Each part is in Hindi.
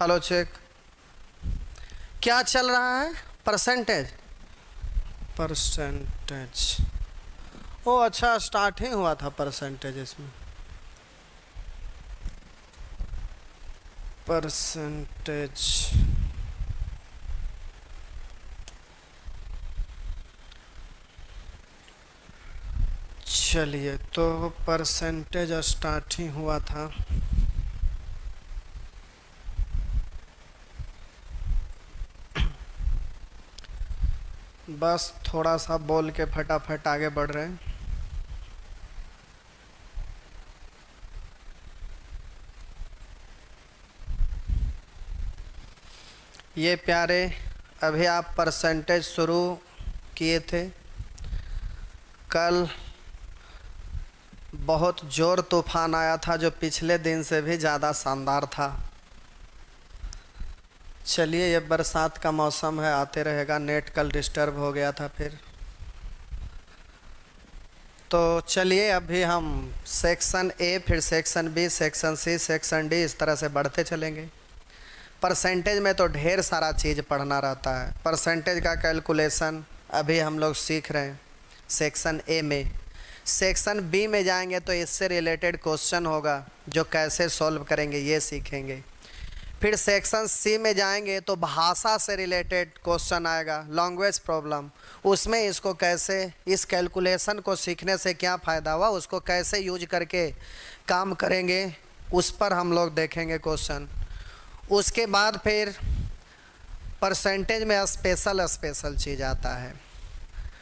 Hello check. क्या चल रहा है? परसेंटेज। परसेंटेज। ओ अच्छा, स्टार्ट ही हुआ था परसेंटेज इसमें। परसेंटेज। चलिए, तो परसेंटेज स्टार्ट ही हुआ था। बस थोड़ा सा बोल के फटाफट आगे बढ़ रहे हैं। ये प्यारे, अभी आप परसेंटेज शुरू किए थे। कल बहुत ज़ोर तूफान आया था जो पिछले दिन से भी ज़्यादा शानदार था। चलिए, ये बरसात का मौसम है, आते रहेगा। नेट कल डिस्टर्ब हो गया था फिर। तो चलिए, अभी हम सेक्शन ए, फिर section B, section C, section D, इस तरह से बढ़ते चलेंगे। परसेंटेज में तो ढेर सारा चीज़ पढ़ना रहता है। परसेंटेज का कैलकुलेशन अभी हम लोग सीख रहे हैं सेक्शन ए में। सेक्शन बी में जाएंगे तो इससे रिलेटेड क्वेश्चन होगा जो कैसे सॉल्व करेंगे ये सीखेंगे। फिर सेक्शन सी में जाएंगे तो भाषा से रिलेटेड क्वेश्चन आएगा, लैंग्वेज प्रॉब्लम। उसमें इसको कैसे, इस कैलकुलेशन को सीखने से क्या फ़ायदा हुआ, उसको कैसे यूज करके काम करेंगे, उस पर हम लोग देखेंगे क्वेश्चन। उसके बाद फिर परसेंटेज में स्पेशल चीज़ आता है।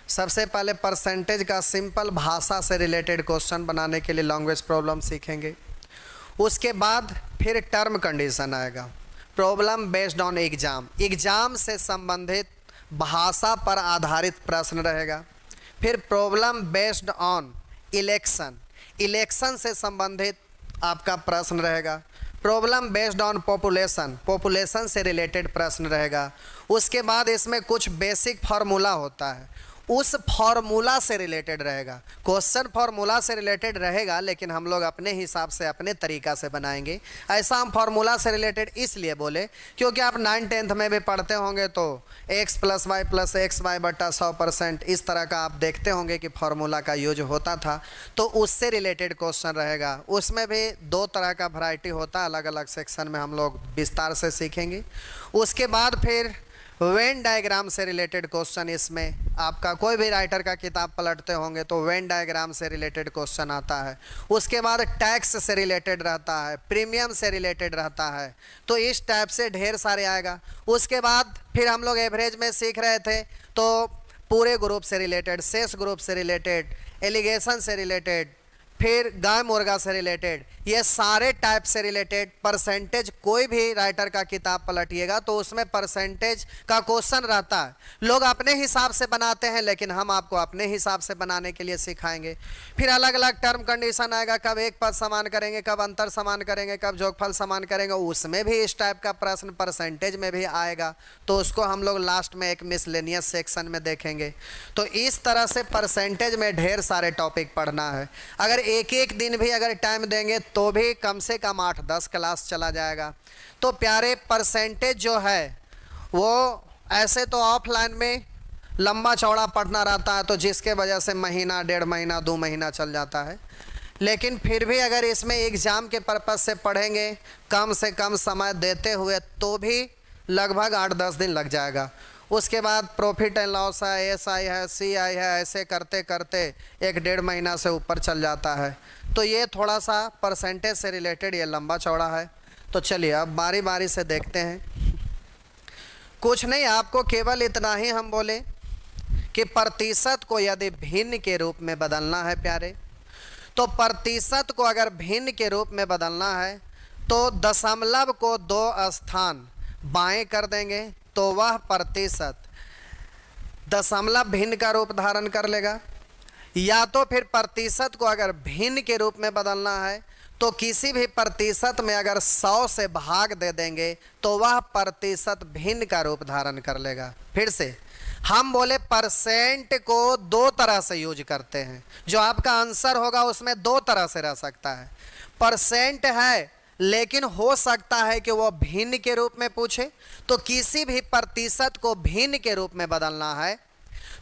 सबसे पहले परसेंटेज का सिंपल भाषा से रिलेटेड क्वेश्चन बनाने के लिए लैंग्वेज प्रॉब्लम सीखेंगे। उसके बाद फिर टर्म कंडीशन आएगा, problem based on exam. Exam से संबंधित भाषा पर आधारित प्रश्न रहेगा। फिर problem based on election, election से संबंधित आपका प्रश्न रहेगा। Problem based on population, population से रिलेटेड प्रश्न रहेगा। उसके बाद इसमें कुछ बेसिक फार्मूला होता है, उस फार्मूला से रिलेटेड रहेगा। क्वेश्चन फार्मूला से रिलेटेड रहेगा, लेकिन हम लोग अपने हिसाब से अपने तरीक़ा से बनाएंगे। ऐसा हम फार्मूला से रिलेटेड इसलिए बोले क्योंकि आप 9th-10th में भी पढ़ते होंगे तो x + y + xy बटा 100%, इस तरह का आप देखते होंगे कि फार्मूला का यूज होता था। तो उससे रिलेटेड क्वेश्चन रहेगा। उसमें भी 2 तरह का वैरायटी होता है, अलग अलग सेक्शन में हम लोग विस्तार से सीखेंगे। उसके बाद फिर वेन डायग्राम से रिलेटेड क्वेश्चन, इसमें आपका कोई भी राइटर का किताब पलटते होंगे तो वेन डायग्राम से रिलेटेड क्वेश्चन आता है। उसके बाद टैक्स से रिलेटेड रहता है, प्रीमियम से रिलेटेड रहता है। तो इस टाइप से ढेर सारे आएगा। उसके बाद फिर हम लोग एवरेज में सीख रहे थे तो पूरे ग्रुप से रिलेटेड, शेष ग्रुप से रिलेटेड, एलिगेशन से रिलेटेड, फिर गाय मुर्गा से रिलेटेड, ये सारे टाइप से रिलेटेड परसेंटेज। कोई भी राइटर का किताब पलटिएगा तो उसमें परसेंटेज का क्वेश्चन रहता है। लोग अपने हिसाब से बनाते हैं, लेकिन हम आपको अपने हिसाब से बनाने के लिए सिखाएंगे। फिर अलग अलग टर्म कंडीशन आएगा, कब एक पद समान करेंगे, कब अंतर समान करेंगे, कब जोगफल समान करेंगे। उसमें भी इस टाइप का प्रश्न परसेंटेज में भी आएगा, तो उसको हम लोग लास्ट में एक मिसलेनियस सेक्शन में देखेंगे। तो इस तरह से परसेंटेज में ढेर सारे टॉपिक पढ़ना है। अगर एक एक दिन भी अगर टाइम देंगे तो भी कम से कम 8-10 क्लास चला जाएगा। तो प्यारे, परसेंटेज जो है वो ऐसे तो ऑफलाइन में लंबा चौड़ा पढ़ना रहता है, तो जिसके वजह से महीना, 1.5 महीना, 2 महीना चल जाता है। लेकिन फिर भी अगर इसमें एग्ज़ाम के पर्पज़ से पढ़ेंगे कम से कम समय देते हुए तो भी लगभग 8-10 दिन लग जाएगा। उसके बाद प्रॉफिट एंड लॉस है, SI है, CI है, ऐसे करते करते 1-1.5 महीना से ऊपर चल जाता है। तो ये थोड़ा सा परसेंटेज से रिलेटेड ये लंबा चौड़ा है। तो चलिए अब बारी बारी से देखते हैं। कुछ नहीं, आपको केवल इतना ही हम बोले कि प्रतिशत को यदि भिन्न के रूप में बदलना है प्यारे, तो प्रतिशत को अगर भिन्न के रूप में बदलना है तो दशमलव को 2 स्थान बाएं कर देंगे तो वह प्रतिशत दशमलव भिन्न का रूप धारण कर लेगा। या तो फिर प्रतिशत को अगर भिन्न के रूप में बदलना है तो किसी भी प्रतिशत में अगर 100 से भाग दे देंगे तो वह प्रतिशत भिन्न का रूप धारण कर लेगा। फिर से हम बोले परसेंट को 2 तरह से यूज करते हैं। जो आपका आंसर होगा उसमें 2 तरह से रह सकता है। परसेंट है लेकिन हो सकता है कि वो भिन्न के रूप में पूछे। तो किसी भी प्रतिशत को भिन्न के रूप में बदलना है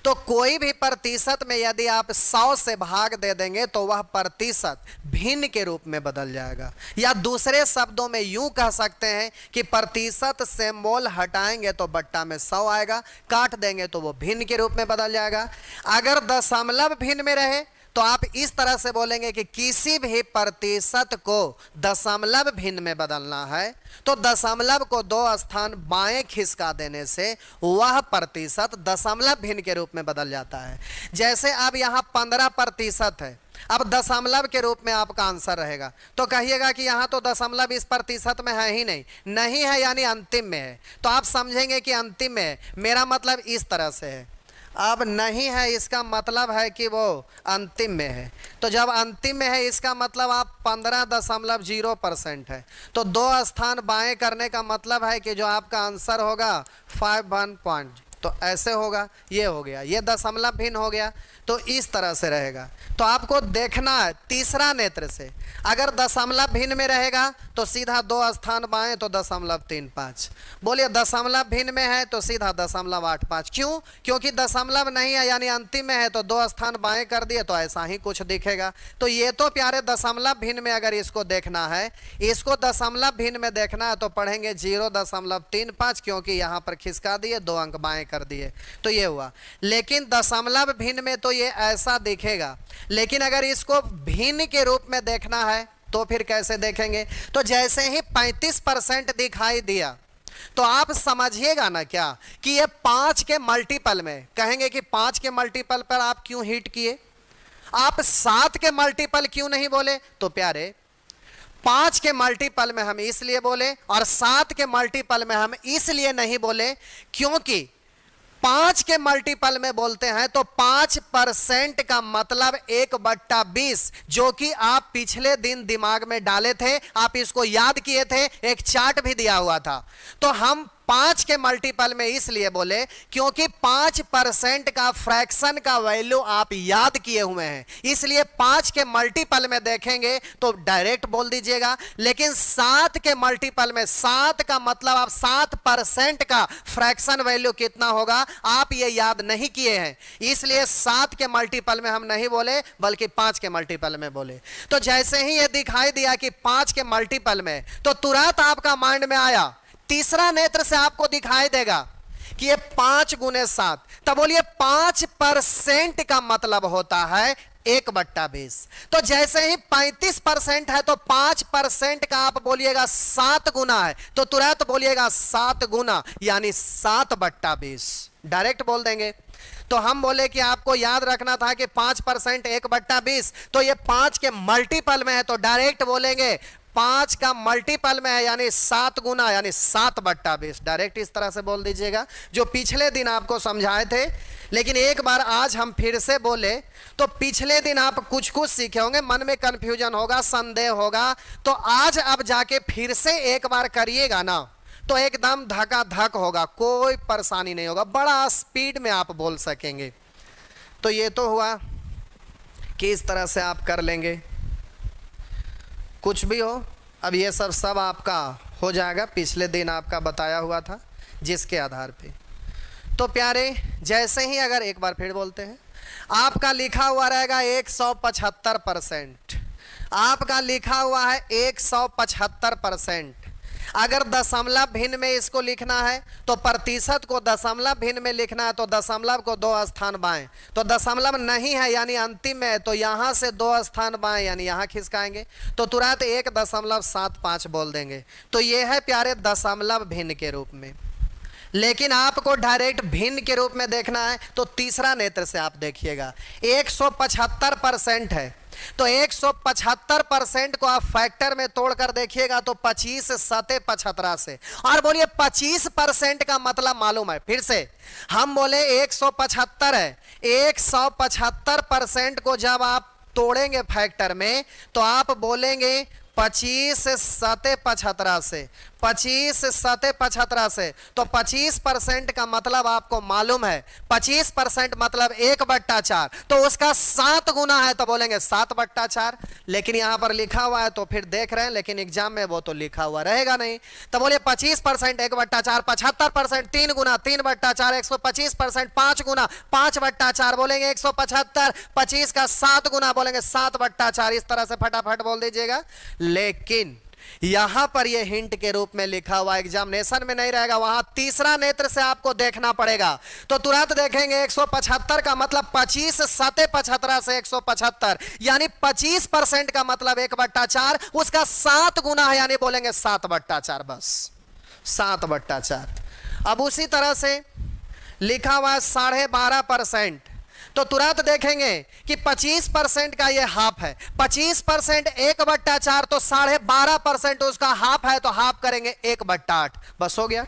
तो कोई भी प्रतिशत में यदि आप 100 से भाग दे देंगे तो वह प्रतिशत भिन्न के रूप में बदल जाएगा। या दूसरे शब्दों में यूं कह सकते हैं कि प्रतिशत से मोल हटाएंगे तो बट्टा में 100 आएगा, काट देंगे तो वो भिन्न के रूप में बदल जाएगा। अगर दशमलव भिन्न में रहे तो आप इस तरह से बोलेंगे कि किसी भी प्रतिशत को दशमलव भिन्न में बदलना है तो दशमलव को 2 स्थान बाएं खिसका देने से वह प्रतिशत दशमलव भिन्न के रूप में बदल जाता है। जैसे अब यहाँ 15% है, अब दशमलव के रूप में आपका आंसर रहेगा तो कहिएगा कि यहाँ तो दशमलव इस प्रतिशत में है ही नहीं, नहीं है यानी अंतिम में है, तो आप समझेंगे कि अंतिम में है, मेरा मतलब इस तरह से है। अब नहीं है इसका मतलब है कि वो अंतिम में है, तो जब अंतिम में है इसका मतलब आप 15.0% है, तो 2 स्थान बाएं करने का मतलब है कि जो आपका आंसर होगा 51 पॉइंट, तो ऐसे होगा, ये हो गया, ये दशमलव भिन्न हो गया। तो इस तरह से रहेगा। तो आपको देखना है तीसरा नेत्र से, अगर दशमलव भिन्न में रहेगा तो सीधा 2 स्थान बाएं तो 0.35, बोलिए दशमलव भिन्न में है तो सीधा 0.85। क्यों? क्योंकि दशमलव नहीं है यानी अंतिम में है तो 2 स्थान बाएं कर दिए तो ऐसा ही कुछ दिखेगा। तो ये तो प्यारे दशमलव भिन्न में अगर इसको देखना है, इसको दशमलव भिन्न में देखना है तो पढ़ेंगे 0.35, क्योंकि यहाँ पर खिसका दिए 2 अंक बाएं कर दिए तो ये हुआ। लेकिन दशमलव भिन्न में तो ये ऐसा दिखेगा, लेकिन अगर इसको भिन्न के रूप में देखना है तो फिर कैसे देखेंगे? तो जैसे ही 35% दिखाई दिया तो आप समझिएगा ना क्या कि ये 5 के मल्टीपल में, कहेंगे कि 5 के मल्टीपल पर आप क्यों हिट किए, आप 7 के मल्टीपल क्यों नहीं बोले? तो प्यारे 5 के मल्टीपल में हम इसलिए बोले और 7 के मल्टीपल में हम इसलिए नहीं बोले क्योंकि 5 के मल्टीपल में बोलते हैं तो 5% का मतलब 1/20, जो कि आप पिछले दिन दिमाग में डाले थे, आप इसको याद किए थे, एक चार्ट भी दिया हुआ था। तो हम 5 के मल्टीपल में इसलिए बोले क्योंकि 5% का फ्रैक्शन का वैल्यू आप याद किए हुए हैं, इसलिए 5 के मल्टीपल में देखेंगे तो डायरेक्ट बोल दीजिएगा। लेकिन 7 के मल्टीपल में, 7 का मतलब आप 7% का फ्रैक्शन वैल्यू कितना होगा आप ये याद नहीं किए हैं, इसलिए 7 के मल्टीपल में हम नहीं बोले बल्कि 5 के मल्टीपल में बोले। तो जैसे ही ये दिखाई दिया कि 5 के मल्टीपल में, तो तुरंत आपका माइंड में आया, तीसरा नेत्र से आपको दिखाई देगा कि ये 5 गुने 7, तब बोलिए 5% का मतलब होता है 1/20। तो जैसे ही 35% है तो 5% का आप बोलिएगा 7 गुना है, तो तुरंत बोलिएगा 7 गुना यानी 7/20, डायरेक्ट बोल देंगे। तो हम बोले कि आपको याद रखना था कि 5% 1/20, तो ये 5 के मल्टीपल में है तो डायरेक्ट बोलेंगे 5 का मल्टीपल में है यानी 7 गुना यानी 7/20, डायरेक्ट इस तरह से बोल दीजिएगा, जो पिछले दिन आपको समझाए थे। लेकिन एक बार आज हम फिर से बोले तो पिछले दिन आप कुछ कुछ सीखे होंगे, मन में कंफ्यूजन होगा, संदेह होगा, तो आज अब जाके फिर से एक बार करिएगा ना तो एकदम धका धक होगा, कोई परेशानी नहीं होगा, बड़ा स्पीड में आप बोल सकेंगे। तो ये तो हुआ कि इस तरह से आप कर लेंगे, कुछ भी हो अब ये सब आपका हो जाएगा, पिछले दिन आपका बताया हुआ था जिसके आधार पे। तो प्यारे जैसे ही अगर एक बार फिर बोलते हैं, आपका लिखा हुआ रहेगा 175%, आपका लिखा हुआ है 175%। अगर दशमलव भिन्न में इसको लिखना है तो प्रतिशत को दशमलव भिन्न में लिखना है तो दशमलव को 2 स्थान बाएं, तो दशमलव नहीं है यानी अंतिम में है तो यहां से 2 स्थान बाएं यानी यहां खिसकाएंगे तो तुरंत 1.75 बोल देंगे। तो ये है प्यारे दशमलव भिन्न के रूप में। लेकिन आपको डायरेक्ट भिन्न के रूप में देखना है तो तीसरा नेत्र से आप देखिएगा 175% है, तो 175% को आप फैक्टर में तोड़कर देखिएगा तो 25 सते 75 से, और बोलिए 25% का मतलब मालूम है, फिर से हम बोले 175 है, 175% को जब आप तोड़ेंगे फैक्टर में तो आप बोलेंगे 25 सते 75 से, 25 सते 75 से, तो 25% का मतलब आपको मालूम है, 25% मतलब 1/4, तो उसका 7 गुना है तो बोलेंगे 7/4। लेकिन यहां पर लिखा हुआ है तो फिर देख रहे हैं, लेकिन एग्जाम में वो तो लिखा हुआ रहेगा नहीं, तो बोलिए 25% 1/4, 75% 3 गुना 3/4, 125% 5 गुना 5/4, बोलेंगे 175, 25 का 7 गुना बोलेंगे 7/4। इस तरह से फटाफट बोल दीजिएगा। लेकिन यहां पर यह हिंट के रूप में लिखा हुआ, एग्जामिनेशन में नहीं रहेगा, वहां तीसरा नेत्र से आपको देखना पड़ेगा। तो तुरंत देखेंगे 175 का मतलब 25 सते 75 से 175, यानी 25% का मतलब 1/4, उसका 7 गुना है, यानी बोलेंगे 7/4, बस 7/4। अब उसी तरह से लिखा हुआ है 12.5%, तो तुरंत देखेंगे कि 25% का ये हाफ है, 25% 1/4, तो 12.5% उसका हाफ है, तो हाफ करेंगे 1/8, बस हो गया।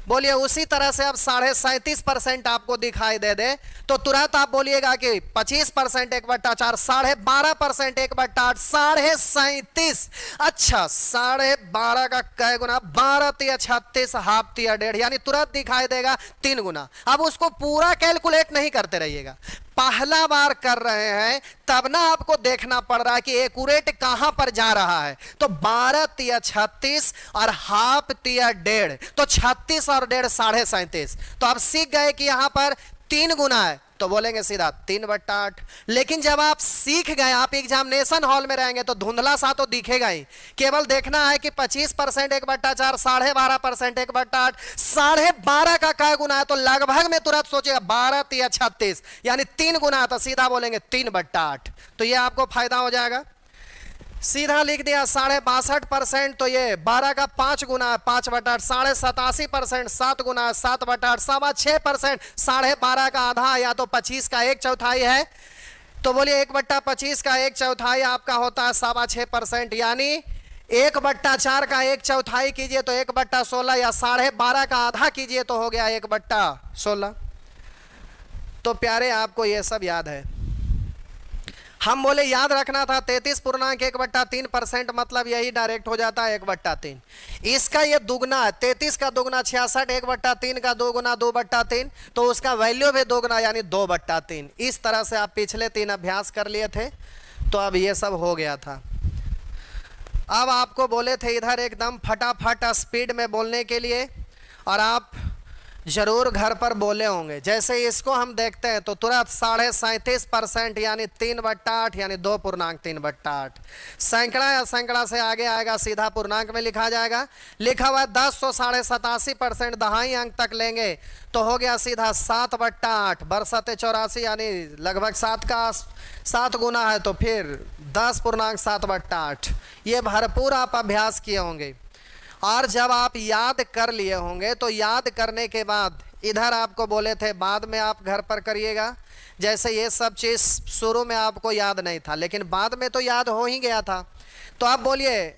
बोलिए उसी तरह से अब 37.5% आपको दिखाई दे दे, तो तुरंत आप बोलिएगा कि 25% 1/4, 12.5% 1/8, 37.5। अच्छा 12.5 का कै गुना, 12 तिया 36, हाफ तिया 1.5, यानी तुरंत दिखाई देगा 3 गुना। अब उसको पूरा कैलकुलेट नहीं करते रहिएगा, पहला बार कर रहे हैं तब ना आपको देखना पड़ रहा है कि एक्यूरेट कहां पर जा रहा है। तो 12 तिया 36 और हाफ तिया 1.5, तो 36 और 1.5 37.5। तो आप सीख गए कि यहां पर 3 गुना है, तो बोलेंगे सीधा 3/8। लेकिन जब आप सीख गए, आप एग्जामिनेशन हॉल में रहेंगे तो धुंधला सा तो दिखेगा ही, केवल देखना है कि 25% 1/4, 12.5% 1/8, 12.5 का क्या गुना है, तो लगभग में तुरंत सोचेगा 12 तिया 36, यानी 3 गुना है, तो सीधा बोलेंगे 3/8। तो ये आपको फायदा हो जाएगा। सीधा लिख दिया 62.5%, तो ये 12 का 5 गुना है, 5/8, 87.5%, 7 गुना है, 7/8, 6.5%, 12.5 का आधा या तो 25 का 1/4 है, तो बोलिए 1/25 का 1/4 आपका होता है 6.5%, यानी 1/4 का 1/4 कीजिए तो 1/16, या 12.5 का आधा कीजिए तो हो गया 1/16। तो प्यारे आपको ये सब याद है। हम बोले याद रखना था 33.1/3%, मतलब यही डायरेक्ट हो जाता है 1/3। इसका ये दुगना है, 33 का दुगना 66, 1/3 का 2 गुना 2/3, तो उसका वैल्यू भी दोगुना यानी 2/3। इस तरह से आप पिछले 3 अभ्यास कर लिए थे, तो अब ये सब हो गया था। अब आपको बोले थे इधर एकदम फटाफट स्पीड में बोलने के लिए, और आप जरूर घर पर बोले होंगे। जैसे इसको हम देखते हैं तो तुरंत 37.5% यानी 3/8, यानी 2.3/8। सैकड़ा या सैकड़ा से आगे आएगा, सीधा पूर्णांक में लिखा जाएगा। लिखा हुआ है 10 तो 87.5% दहाई अंक तक लेंगे तो हो गया सीधा 7/8, बरसते 84, यानी लगभग 7 का 7 गुना है, तो फिर 10.7/8। ये भरपूर आप अभ्यास किए होंगे, और जब आप याद कर लिए होंगे तो याद करने के बाद इधर आपको बोले थे बाद में आप घर पर करिएगा। जैसे ये सब चीज़ शुरू में आपको याद नहीं था, लेकिन बाद में तो याद हो ही गया था। तो आप बोलिए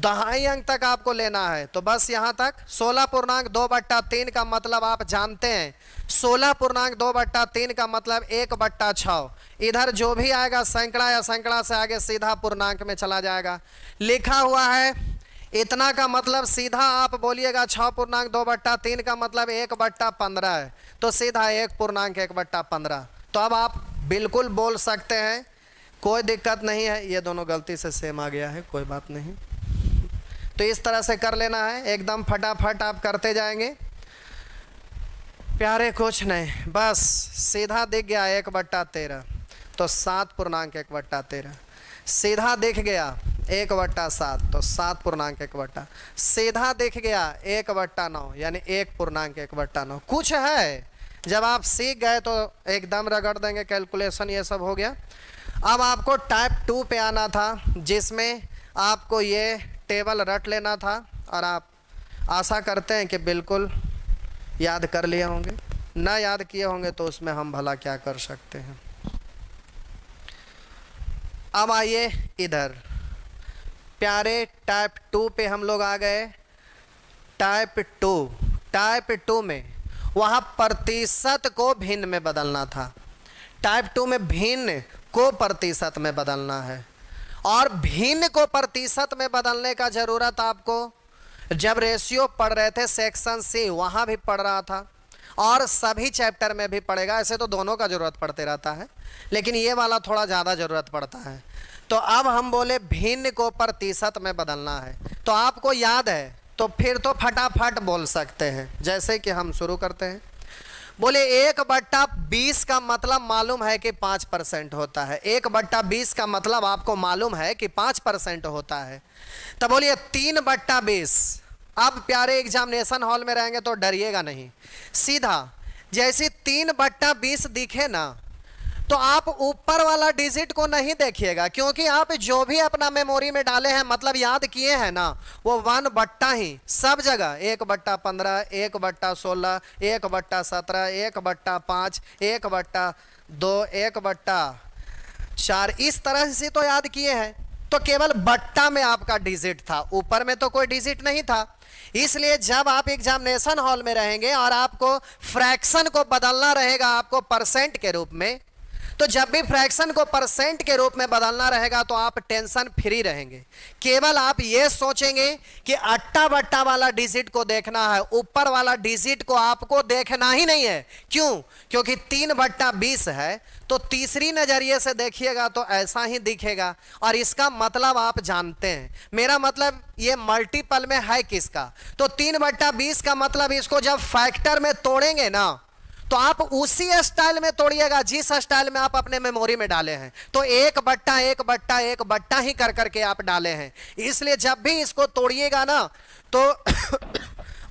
दहाई अंक तक आपको लेना है, तो बस यहाँ तक 16.2/3 का मतलब आप जानते हैं। 16.2/3 का मतलब 1/6। इधर जो भी आएगा सैकड़ा या सैकड़ा से आगे सीधा पूर्णांक में चला जाएगा। लिखा हुआ है इतना का मतलब सीधा आप बोलिएगा 6.2/3 का मतलब 1/15 है, तो सीधा 1.1/15। तो अब आप बिल्कुल बोल सकते हैं, कोई दिक्कत नहीं है। ये दोनों गलती से सेम आ गया है, कोई बात नहीं। तो इस तरह से कर लेना है, एकदम फटाफट आप करते जाएंगे प्यारे, कुछ नहीं, बस सीधा दिख गया 1/13, तो 7.1/13। सीधा दिख गया 1/7, तो 7.1/, सीधा दिख गया 1/9 यानी 1.1/9। कुछ है, जब आप सीख गए तो एकदम रगड़ देंगे, कैलकुलेशन ये सब हो गया। अब आपको टाइप 2 पे आना था, जिसमें आपको ये टेबल रट लेना था, और आप आशा करते हैं कि बिल्कुल याद कर लिए होंगे। ना याद किए होंगे तो उसमें हम भला क्या कर सकते हैं। अब आइए इधर प्यारे, टाइप 2 पे हम लोग आ गए। टाइप 2 में वहाँ प्रतिशत को भिन्न में बदलना था। टाइप 2 में भिन्न को प्रतिशत में बदलना है, और भिन्न को प्रतिशत में बदलने का ज़रूरत आपको जब रेशियो पढ़ रहे थे सेक्शन सी वहां भी पढ़ रहा था और सभी चैप्टर में भी पढ़ेगा। ऐसे तो दोनों का जरूरत पड़ते रहता है, लेकिन ये वाला थोड़ा ज़्यादा जरूरत पड़ता है। तो अब हम बोले भिन्न को प्रतिशत में बदलना है, तो आपको याद है तो फिर तो फटाफट बोल सकते हैं। जैसे कि हम शुरू करते हैं, बोले 1/20 का मतलब मालूम है कि 5% होता है। 1/20 का मतलब आपको मालूम है कि 5% होता है। तो बोलिए 3/20। अब प्यारे एग्जामिनेशन हॉल में रहेंगे तो डरिएगा नहीं, सीधा जैसे 3/20 दिखे ना तो आप ऊपर वाला डिजिट को नहीं देखिएगा, क्योंकि आप जो भी अपना मेमोरी में डाले हैं मतलब याद किए हैं ना वो 1 ही सब जगह 1/15, 1/16, 1/17, 1/5, 1/2, 1/4 इस तरह से तो याद किए हैं। तो केवल बट्टा में आपका डिजिट था, ऊपर में तो कोई डिजिट नहीं था। इसलिए जब आप एग्जामिनेशन हॉल में रहेंगे और आपको फ्रैक्शन को बदलना रहेगा आपको परसेंट के रूप में, तो जब भी फ्रैक्शन को परसेंट के रूप में बदलना रहेगा तो आप टेंशन फ्री रहेंगे। केवल आप ये सोचेंगे कि अट्टा बट्टा वाला डिजिट को देखना है, ऊपर वाला डिजिट को आपको देखना ही नहीं है। क्यों? क्योंकि 3/20 है, तो तीसरी नजरिए से देखिएगा तो ऐसा ही दिखेगा और इसका मतलब आप जानते हैं। मेरा मतलब ये मल्टीपल में है किसका, तो 3/20 का मतलब इसको जब फैक्टर में तोड़ेंगे ना तो आप उसी स्टाइल में तोड़िएगा जिस स्टाइल में आप अपने मेमोरी में डाले हैं। तो 1/1/1 ही कर करके आप डाले हैं। इसलिए जब भी इसको तोड़िएगा ना तो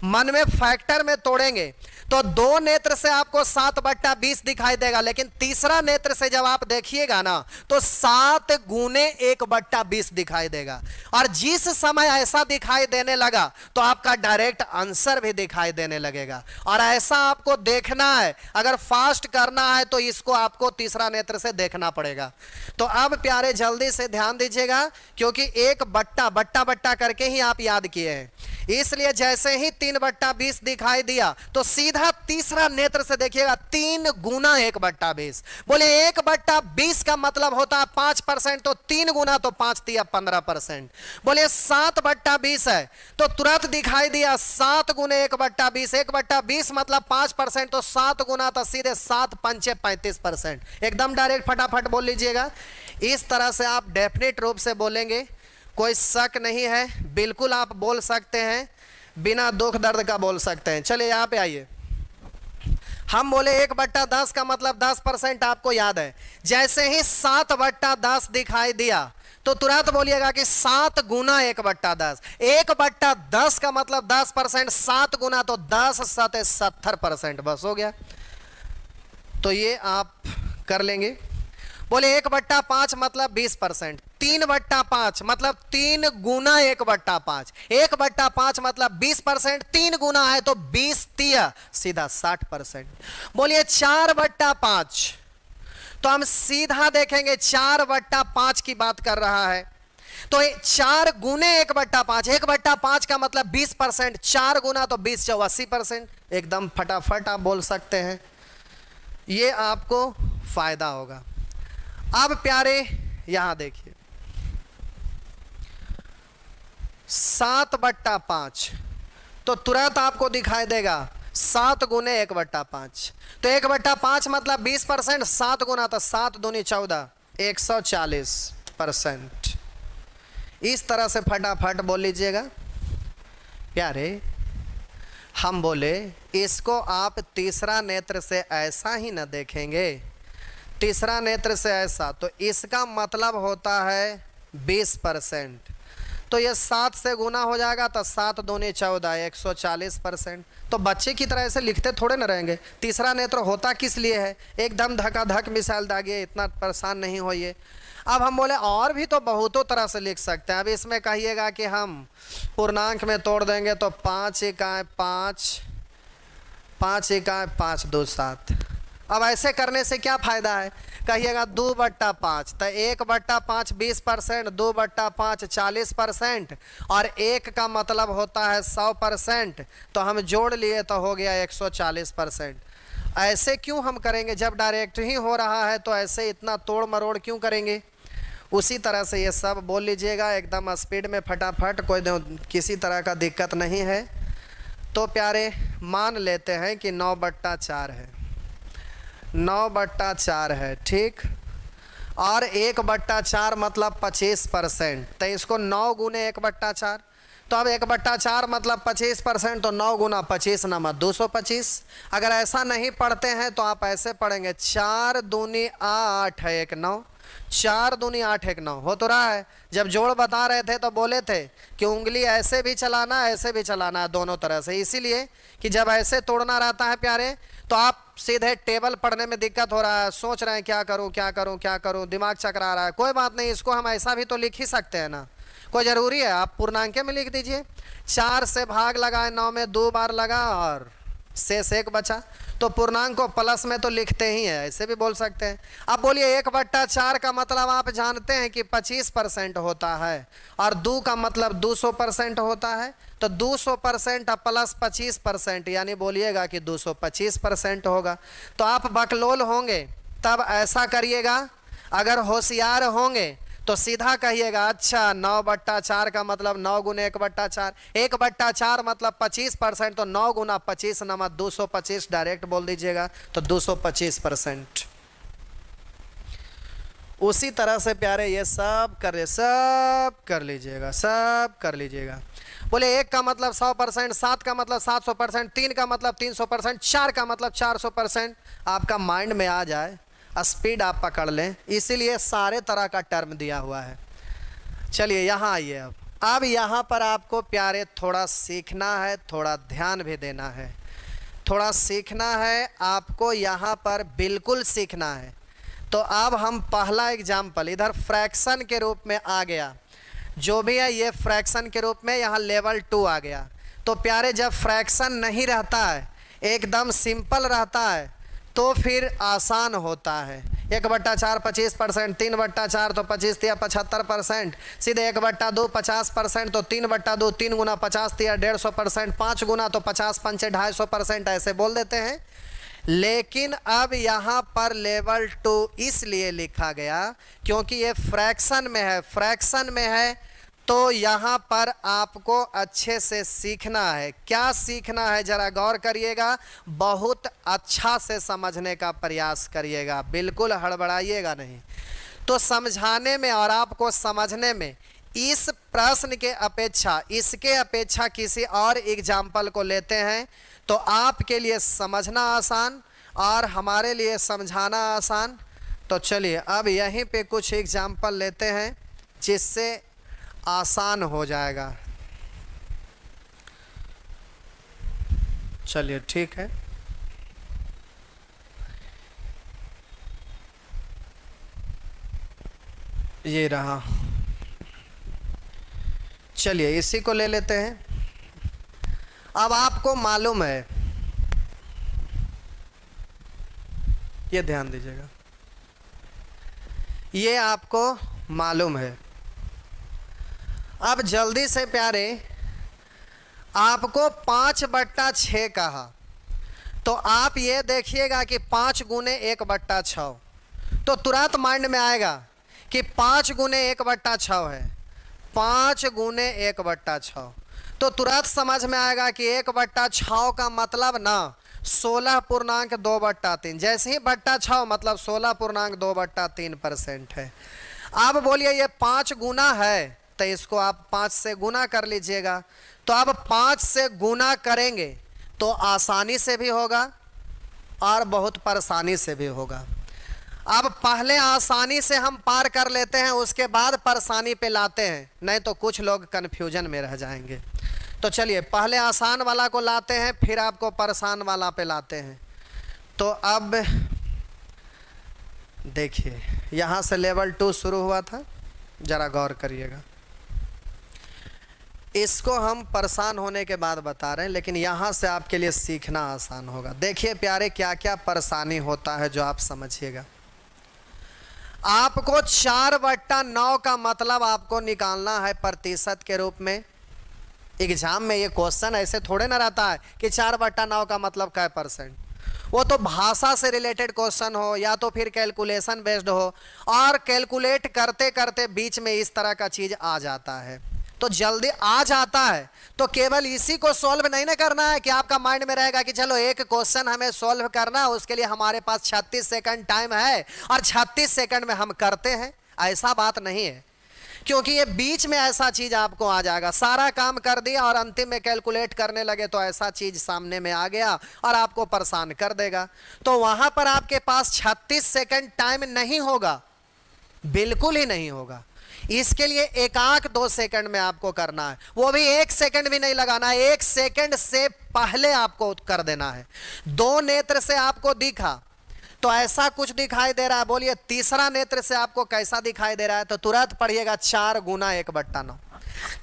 मन में फैक्टर में तोड़ेंगे तो 2 नेत्र से आपको 7/20 दिखाई देगा, लेकिन तीसरा नेत्र से जब आप देखिएगा ना तो 7 गुने 1/20 दिखाई देगा। और जिस समय ऐसा दिखाई देने लगा तो आपका डायरेक्ट आंसर भी दिखाई देने लगेगा। और ऐसा आपको देखना है, अगर फास्ट करना है तो इसको आपको तीसरा नेत्र से देखना पड़ेगा। तो अब प्यारे जल्दी से ध्यान दीजिएगा, क्योंकि 1/बट्टा करके ही आप याद किए हैं। इसलिए जैसे ही 3/20 दिखाई दिया तो सीधा तीसरा नेत्र से देखिएगा 3 गुना 1/20। बोले 1/20 का मतलब होता है 5%, तो 3 गुना तो 5 तिया 15%। बोले 7/20 है तो तुरंत दिखाई दिया 7 गुने 1/20। 1/20 मतलब 5%, तो 7 गुना तो सीधे 7 पंचे 35%। एकदम डायरेक्ट फटाफट बोल लीजिएगा। इस तरह से आप डेफिनेट रूप से बोलेंगे, कोई शक नहीं है, बिल्कुल आप बोल सकते हैं, बिना दुख दर्द का बोल सकते हैं। चलिए यहाँ पे आइए, हम बोले 1/10 का मतलब 10% आपको याद है। जैसे ही 7/10 दिखाई दिया तो तुरंत बोलिएगा कि 7 गुना 1/10। 1/10 का मतलब 10%, 7 गुना तो 10 7 70%, बस हो गया। तो ये आप कर लेंगे। बोले 1/5 मतलब 20%। 3/5 मतलब 3 गुना 1/5। 1/5 मतलब 20%, 3 गुना है तो 20 तिया सीधा 60%। बोलिए 4/5, तो हम सीधा देखेंगे 4/5 की बात कर रहा है, तो 4 गुने 1/5। 1/5 का मतलब 20%, 4 गुना तो 20 × 80%। एकदम फटाफट आप बोल सकते हैं, ये आपको फायदा होगा। अब प्यारे यहां देखिए 7/5, तो तुरंत आपको दिखाई देगा 7 गुने 1/5। तो 1/5 मतलब 20%, 7 गुना तो 7 दूनी 14, 140%। इस तरह से फटाफट बोल लीजिएगा। प्यारे हम बोले इसको आप तीसरा नेत्र से ऐसा ही न देखेंगे, तीसरा नेत्र से ऐसा, तो इसका मतलब होता है 20%। तो ये 7 से गुना हो जाएगा तो 7 दूनी 14, 140%। तो बच्चे की तरह ऐसे लिखते थोड़े न रहेंगे। तीसरा नेत्र होता किस लिए है, एकदम धकाधक मिसाल दागिए, इतना परेशान नहीं होइए। अब हम बोले और भी तो बहुतों तरह से लिख सकते हैं। अब इसमें कहिएगा कि हम पूर्णांक में तोड़ देंगे तो 5 इकाई 5, 5 इकाई 5 2 7। अब ऐसे करने से क्या फ़ायदा है, कहिएगा 2/5, तो 1/5 20%, 2/5 40%, और 1 का मतलब होता है 100%, तो हम जोड़ लिए तो हो गया 140%। ऐसे क्यों हम करेंगे, जब डायरेक्ट ही हो रहा है तो ऐसे इतना तोड़ मरोड़ क्यों करेंगे। उसी तरह से ये सब बोल लीजिएगा एकदम स्पीड में फटाफट, कोई किसी तरह का दिक्कत नहीं है। तो प्यारे मान लेते हैं कि 9/4 है, 9/4 है, ठीक। और 1/4 मतलब 25%, तो इसको 9 गुने 1/4, तो अब 1/4 मतलब 25%, तो 9 गुना 25 नमत 225। अगर ऐसा नहीं पढ़ते हैं तो आप ऐसे पढ़ेंगे 4 दूनी 8 है 1 9, 4 दूनी 8 1 9 हो तो रहा है। जब जोड़ बता रहे थे तो बोले थे कि उंगली ऐसे भी चलाना है ऐसे भी चलाना है, दोनों तरह से, इसीलिए कि जब ऐसे तोड़ना रहता है प्यारे तो आप सीधे टेबल पढ़ने में दिक्कत हो रहा है, सोच रहे हैं क्या करूं क्या करूं क्या करूं, दिमाग चकरा रहा है। कोई बात नहीं, इसको हम ऐसा भी तो लिख ही सकते हैं ना, कोई ज़रूरी है? आप पूर्णांक में लिख दीजिए। 4 से भाग लगाए 9 में 2 बार लगा और शेष 1 बचा, तो पूर्णांक को प्लस में तो लिखते ही हैं, ऐसे भी बोल सकते हैं। अब बोलिए 1/4 का मतलब आप जानते हैं कि 25% होता है और 2 का मतलब 200% होता है, तो 200% प्लस 25% यानी बोलिएगा कि 225% होगा। तो आप बकलोल होंगे तब ऐसा करिएगा, अगर होशियार होंगे तो सीधा कहिएगा अच्छा 9/4 का मतलब 9 गुने 1/4, 1/4 मतलब 25%, तो 9 गुना 25 नमत 225 डायरेक्ट बोल दीजिएगा, तो 225%। उसी तरह से प्यारे ये सब कर लीजिएगा, सब कर लीजिएगा। बोले 1 का मतलब 100%, 7 का मतलब 700%, 3 का मतलब 300%, 4 का मतलब 400%, आपका माइंड में आ जाए, स्पीड आप पकड़ लें, इसीलिए सारे तरह का टर्म दिया हुआ है। चलिए यहाँ आइए। अब यहाँ पर आपको प्यारे थोड़ा सीखना है, थोड़ा ध्यान भी देना है, थोड़ा सीखना है आपको, यहाँ पर बिल्कुल सीखना है। तो अब हम पहला एग्जाम्पल इधर फ्रैक्शन के रूप में आ गया, जो भी है ये फ्रैक्शन के रूप में, यहाँ लेवल 2 आ गया। तो प्यारे जब फ्रैक्शन नहीं रहता है, एकदम सिंपल रहता है, तो फिर आसान होता है। 1/4 25%, 3/4 तो 25 तिया 75%, सीधे 1/2 50%, तो 3/2 3 गुना 50 तिया 150%, 5 गुना तो 50 पंचे 250%, ऐसे बोल देते हैं। लेकिन अब यहाँ पर लेवल 2 इसलिए लिखा गया क्योंकि ये फ्रैक्शन में है, फ्रैक्शन में है, तो यहाँ पर आपको अच्छे से सीखना है। क्या सीखना है जरा गौर करिएगा, बहुत अच्छा से समझने का प्रयास करिएगा, बिल्कुल हड़बड़ाइएगा नहीं। तो समझाने में और आपको समझने में इस प्रश्न के अपेक्षा, इसके अपेक्षा किसी और एग्जाम्पल को लेते हैं तो आपके लिए समझना आसान और हमारे लिए समझाना आसान। तो चलिए अब यहीं पे कुछ एग्जाम्पल लेते हैं जिससे आसान हो जाएगा। चलिए ठीक है, ये रहा। चलिए इसी को ले लेते हैं। अब आपको मालूम है, ये ध्यान दीजिएगा, ये आपको मालूम है। अब जल्दी से प्यारे आपको 5/6 कहा, तो आप ये देखिएगा कि 5 गुने 1/6, तो तुरंत माइंड में आएगा कि 5 गुने 1/6 है, 5 गुने 1/6, तो तुरंत समझ में आएगा कि 1/6 का मतलब ना 16.2/3, जैसे ही /6 मतलब 16.2/3% है। अब बोलिए ये 5 गुना है, तो इसको आप 5 से गुना कर लीजिएगा। तो अब 5 से गुना करेंगे तो आसानी से भी होगा और बहुत परेशानी से भी होगा। अब पहले आसानी से हम पार कर लेते हैं, उसके बाद परेशानी पे लाते हैं, नहीं तो कुछ लोग कन्फ्यूजन में रह जाएंगे। तो चलिए पहले आसान वाला को लाते हैं, फिर आपको परेशान वाला पे लाते हैं। तो अब देखिए यहाँ से लेवल 2 शुरू हुआ था, ज़रा गौर करिएगा। इसको हम परेशान होने के बाद बता रहे हैं, लेकिन यहाँ से आपके लिए सीखना आसान होगा। देखिए प्यारे क्या क्या परेशानी होता है जो आप समझिएगा। आपको 4/9 का मतलब आपको निकालना है प्रतिशत के रूप में। एग्जाम में ये क्वेश्चन ऐसे थोड़े ना रहता है कि 4/9 का मतलब क्या %। वो तो भाषा से रिलेटेड क्वेश्चन हो या तो फिर कैलकुलेशन बेस्ड हो, और कैलकुलेट करते करते बीच में इस तरह का चीज आ जाता है, तो जल्दी आ जाता है, तो केवल इसी को सॉल्व नहीं ना करना है कि आपका माइंड में रहेगा कि चलो एक क्वेश्चन हमें सॉल्व करना है, उसके लिए हमारे पास 36 सेकंड टाइम है और 36 सेकंड में हम करते हैं। ऐसा बात नहीं है, क्योंकि ये बीच में ऐसा चीज आपको आ जाएगा, सारा काम कर दिया और अंतिम में कैलकुलेट करने लगे तो ऐसा चीज सामने में आ गया और आपको परेशान कर देगा। तो वहां पर आपके पास 36 सेकंड टाइम नहीं होगा, बिल्कुल ही नहीं होगा। इसके लिए 1-2 सेकंड में आपको करना है, वो भी 1 सेकंड भी नहीं लगाना है, 1 सेकंड से पहले आपको कर देना है। 2 नेत्र से आपको दिखा तो ऐसा कुछ दिखाई दे रहा है, बोलिए तीसरा नेत्र से आपको कैसा दिखाई दे रहा है, तो तुरंत पढ़िएगा 4 गुना 1/9।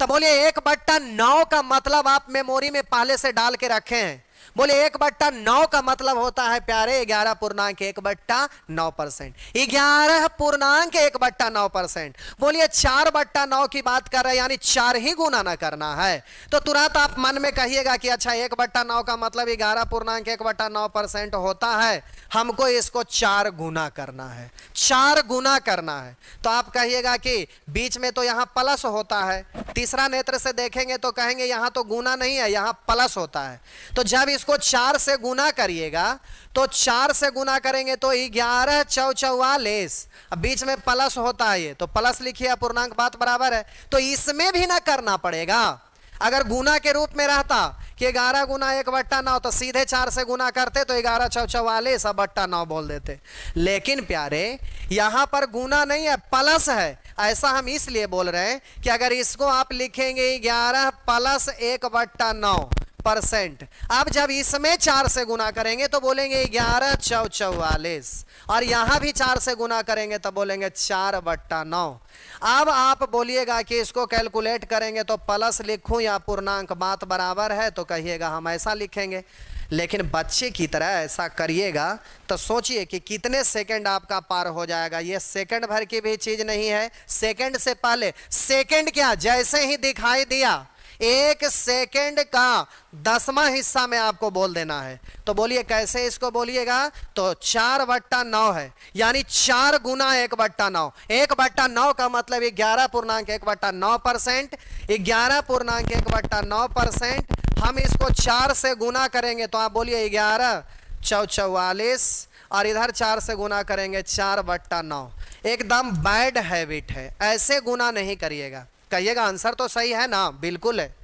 तो बोलिए 1/9 का मतलब आप मेमोरी में पहले से डाल के रखे हैं। बोले 1/9 का मतलब होता है प्यारे 11.1/9%, 11.1/9%। बोलिए 4/9 की बात कर रहे हैं, यानी 4 ही गुना ना करना है। तो तुरंत आप मन में कहिएगा कि अच्छा 1/9 का मतलब 11.1/9% होता है, हमको इसको 4 गुना करना है, 4 गुना करना है। तो आप कहिएगा कि बीच में तो यहां प्लस होता है, तीसरा नेत्र से देखेंगे तो कहेंगे यहां तो गुना नहीं है, यहां प्लस होता है। तो जब इसको 4 से गुना करिएगा तो 4 से गुना करेंगे तो 11 चौ 44, बीच में प्लस होता है, ये तो प्लस लिखिए, पूर्णांक बात बराबर है, तो इसमें भी ना करना पड़ेगा। अगर गुना के रूप में रहता कि 11 गुना 1/9 तो सीधे 4 से गुना करते तो 11 चौ 44/9 बोल देते। लेकिन प्यारे यहां पर गुना नहीं है, प्लस है। ऐसा हम इसलिए बोल रहे हैं कि अगर इसको आप लिखेंगे 11 + 1/9%, अब जब इसमें 4 से गुना करेंगे तो बोलेंगे 11 चौ 44, और यहां भी 4 से गुना करेंगे तो बोलेंगे 4/9। अब आप बोलिएगा कि इसको कैलकुलेट करेंगे तो प्लस लिखूं या पूर्णांक, बात बराबर है तो कहिएगा हम ऐसा लिखेंगे। लेकिन बच्चे की तरह ऐसा करिएगा तो सोचिए कि कितने सेकंड आपका पार हो जाएगा। ये सेकंड भर की भी चीज नहीं है, सेकंड से पहले, सेकंड क्या, जैसे ही दिखाई दिया 1 सेकंड का 10वां हिस्सा में आपको बोल देना है। तो बोलिए कैसे इसको बोलिएगा, तो 4/9 है, यानी 4 गुना 1/9। 1/9 का मतलब 11.1/9%, 11.1/9%। हम इसको 4 से गुना करेंगे तो आप बोलिए 11 चौ 44, और इधर 4 से गुना करेंगे 4/9। एकदम बैड हैबिट है, ऐसे गुना नहीं करिएगा। कहिएगा आंसर तो सही है ना, बिल्कुल है,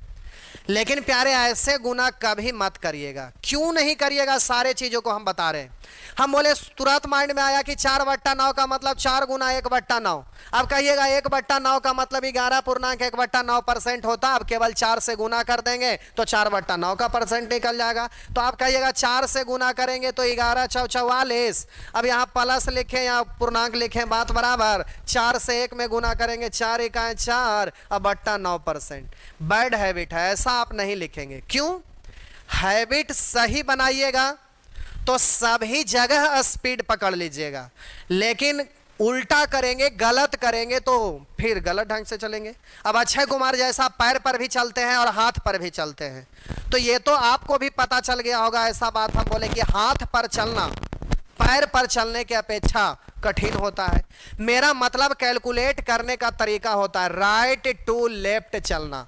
लेकिन प्यारे ऐसे गुना कभी मत करिएगा। क्यों नहीं करिएगा, सारे चीजों को हम बता रहे हैं। हम बोले तुरंत माइंड में आया कि 4/9 का मतलब 4 गुना 1/9। अब कहिएगा 1/9 का मतलब 11.1/9% होता, अब केवल 4 से गुना कर देंगे तो 4/9 का परसेंट निकल जाएगा। तो आप कहिएगा 4 से गुना करेंगे तो 11 चौ 44, अब यहाँ प्लस लिखें या पूर्णांक लिखें, बात बराबर। 4 से 1 में गुना करेंगे 4 × 4 9%। बैड हैबिट है, ऐसा आप नहीं लिखेंगे। क्यों, हैबिट सही बनाइएगा तो सभी जगह स्पीड पकड़ लीजिएगा, लेकिन उल्टा करेंगे, गलत करेंगे तो फिर गलत ढंग से चलेंगे। अब अक्षय कुमार जैसा पैर पर भी चलते हैं और हाथ पर भी चलते हैं, तो ये तो आपको भी पता चल गया होगा। ऐसा बात हम बोले कि हाथ पर चलना पैर पर चलने की अपेक्षा कठिन होता है। मेरा मतलब कैलकुलेट करने का तरीका होता है राइट टू लेफ्ट चलना।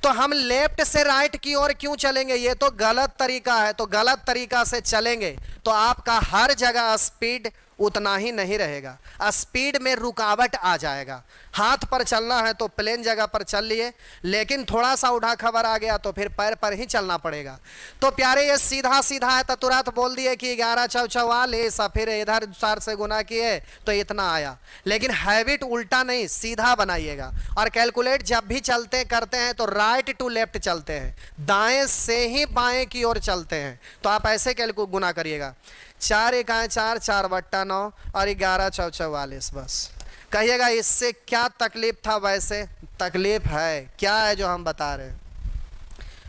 तो हम लेफ्ट से राइट की ओर क्यों चलेंगे, ये तो गलत तरीका है। तो गलत तरीका से चलेंगे तो आपका हर जगह स्पीड उतना ही नहीं रहेगा, स्पीड में रुकावट आ जाएगा। हाथ पर चलना है तो प्लेन जगह पर चल लिए, लेकिन थोड़ा सा उठा खबर आ गया तो फिर पैर पर ही चलना पड़ेगा। तो प्यारे ये सीधा सीधा है तो तुरंत बोल दिए कि 11 चौ 44, फिर इधर 4 से गुना किए तो इतना आया। लेकिन हैबिट उल्टा नहीं, सीधा बनाइएगा। और कैलकुलेट जब भी चलते करते हैं तो राइट टू लेफ्ट चलते हैं, दाएं से ही बाएं की ओर चलते हैं। तो आप ऐसे गुना करिएगा 4 × 4 4/9 और 11 चौ 44। बस कहिएगा इससे क्या तकलीफ था, वैसे तकलीफ है क्या है जो हम बता रहे हैं,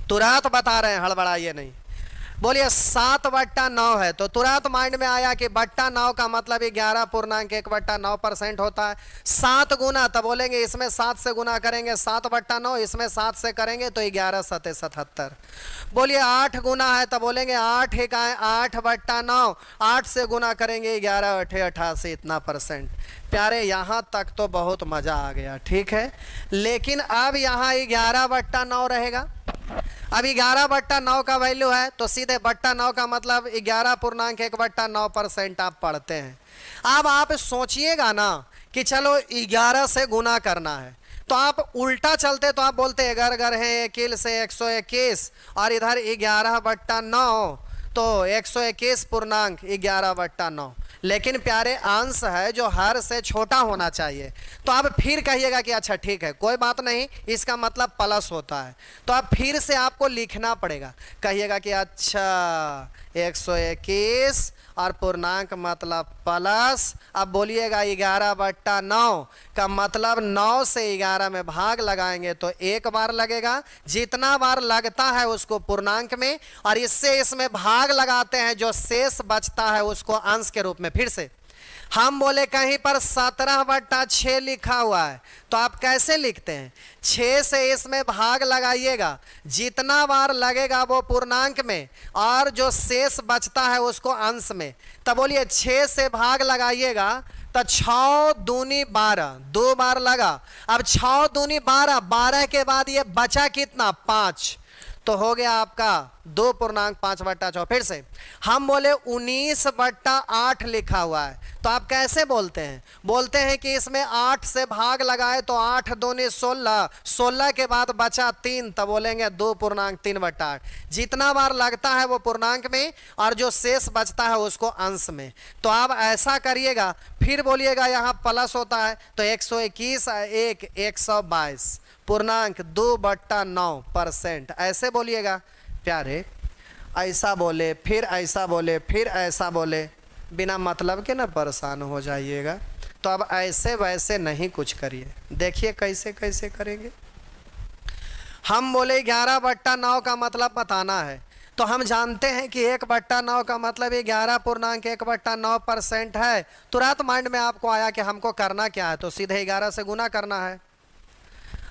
तुरंत बता रहे हैं, हड़बड़ाइए नहीं। बोलिए 7/9 है, तो तुरंत माइंड में आया कि बट्टा 9 का मतलब 11.1/9% होता है। 7 गुना, तब बोलेंगे इसमें 7 से गुना करेंगे 7/9, इसमें 7 से करेंगे तो 11 7 77। बोलिए 8 गुना है, तब बोलेंगे 8 इकाई 8/9, 8 से गुना करेंगे 11 8 88, इतना परसेंट। प्यारे यहाँ तक तो बहुत मजा आ गया, ठीक है। लेकिन अब यहाँ 11/9 रहेगा। अब 11/9 का वैल्यू है तो सीधे बट्टा 9 का मतलब 11.1/9% आप पढ़ते हैं। अब आप सोचिएगा ना कि चलो 11 से गुना करना है, तो आप उल्टा चलते तो आप बोलते अगर घर है 1 से 121 और इधर 11/9 तो 121.11/9। लेकिन प्यारे अंश है जो हर से छोटा होना चाहिए, तो आप फिर कहिएगा कि अच्छा ठीक है कोई बात नहीं, इसका मतलब प्लस होता है, तो आप फिर से आपको लिखना पड़ेगा। कहिएगा कि अच्छा 121 और पूर्णांक मतलब प्लस। अब बोलिएगा 11/9 का मतलब 9 से 11 में भाग लगाएंगे तो एक बार लगेगा, जितना बार लगता है उसको पूर्णांक में, और इससे इसमें भाग लगाते हैं, जो शेष बचता है उसको अंश के रूप में। फिर से हम बोले कहीं पर 17/6 लिखा हुआ है, तो आप कैसे लिखते हैं? 6 से इसमें भाग लगाइएगा, जितना बार लगेगा वो पूर्णांक में, और जो शेष बचता है उसको अंश में। तब बोलिए 6 से भाग लगाइएगा तो 6 दूनी 12, 2 बार लगा। अब 6 दूनी 12, 12 के बाद ये बचा कितना? 5, तो हो गया आपका 2.5/4। फिर से हम बोले 19/8 लिखा हुआ है, तो आप कैसे बोलते हैं? बोलते हैं कि इसमें 8 से भाग लगाए तो 8 दूनी 16, 16 के बाद बचा 3, तब बोलेंगे 2.3/8। जितना बार लगता है वो पूर्णांक में, और जो शेष बचता है उसको अंश में। तो आप ऐसा करिएगा, फिर बोलिएगा यहाँ प्लस होता है तो 121 1 122 पूर्णांक 2/9%, ऐसे बोलिएगा। प्यारे ऐसा बोले फिर ऐसा बोले फिर ऐसा बोले, बिना मतलब के ना परेशान हो जाइएगा। तो अब ऐसे वैसे नहीं कुछ करिए, देखिए कैसे कैसे करेंगे। हम बोले 11/9 का मतलब बताना है, तो हम जानते हैं कि 1/9 का मतलब 11.1/9% है। तुरंत माइंड में आपको आया कि हमको करना क्या है, तो सीधे 11 से गुना करना है।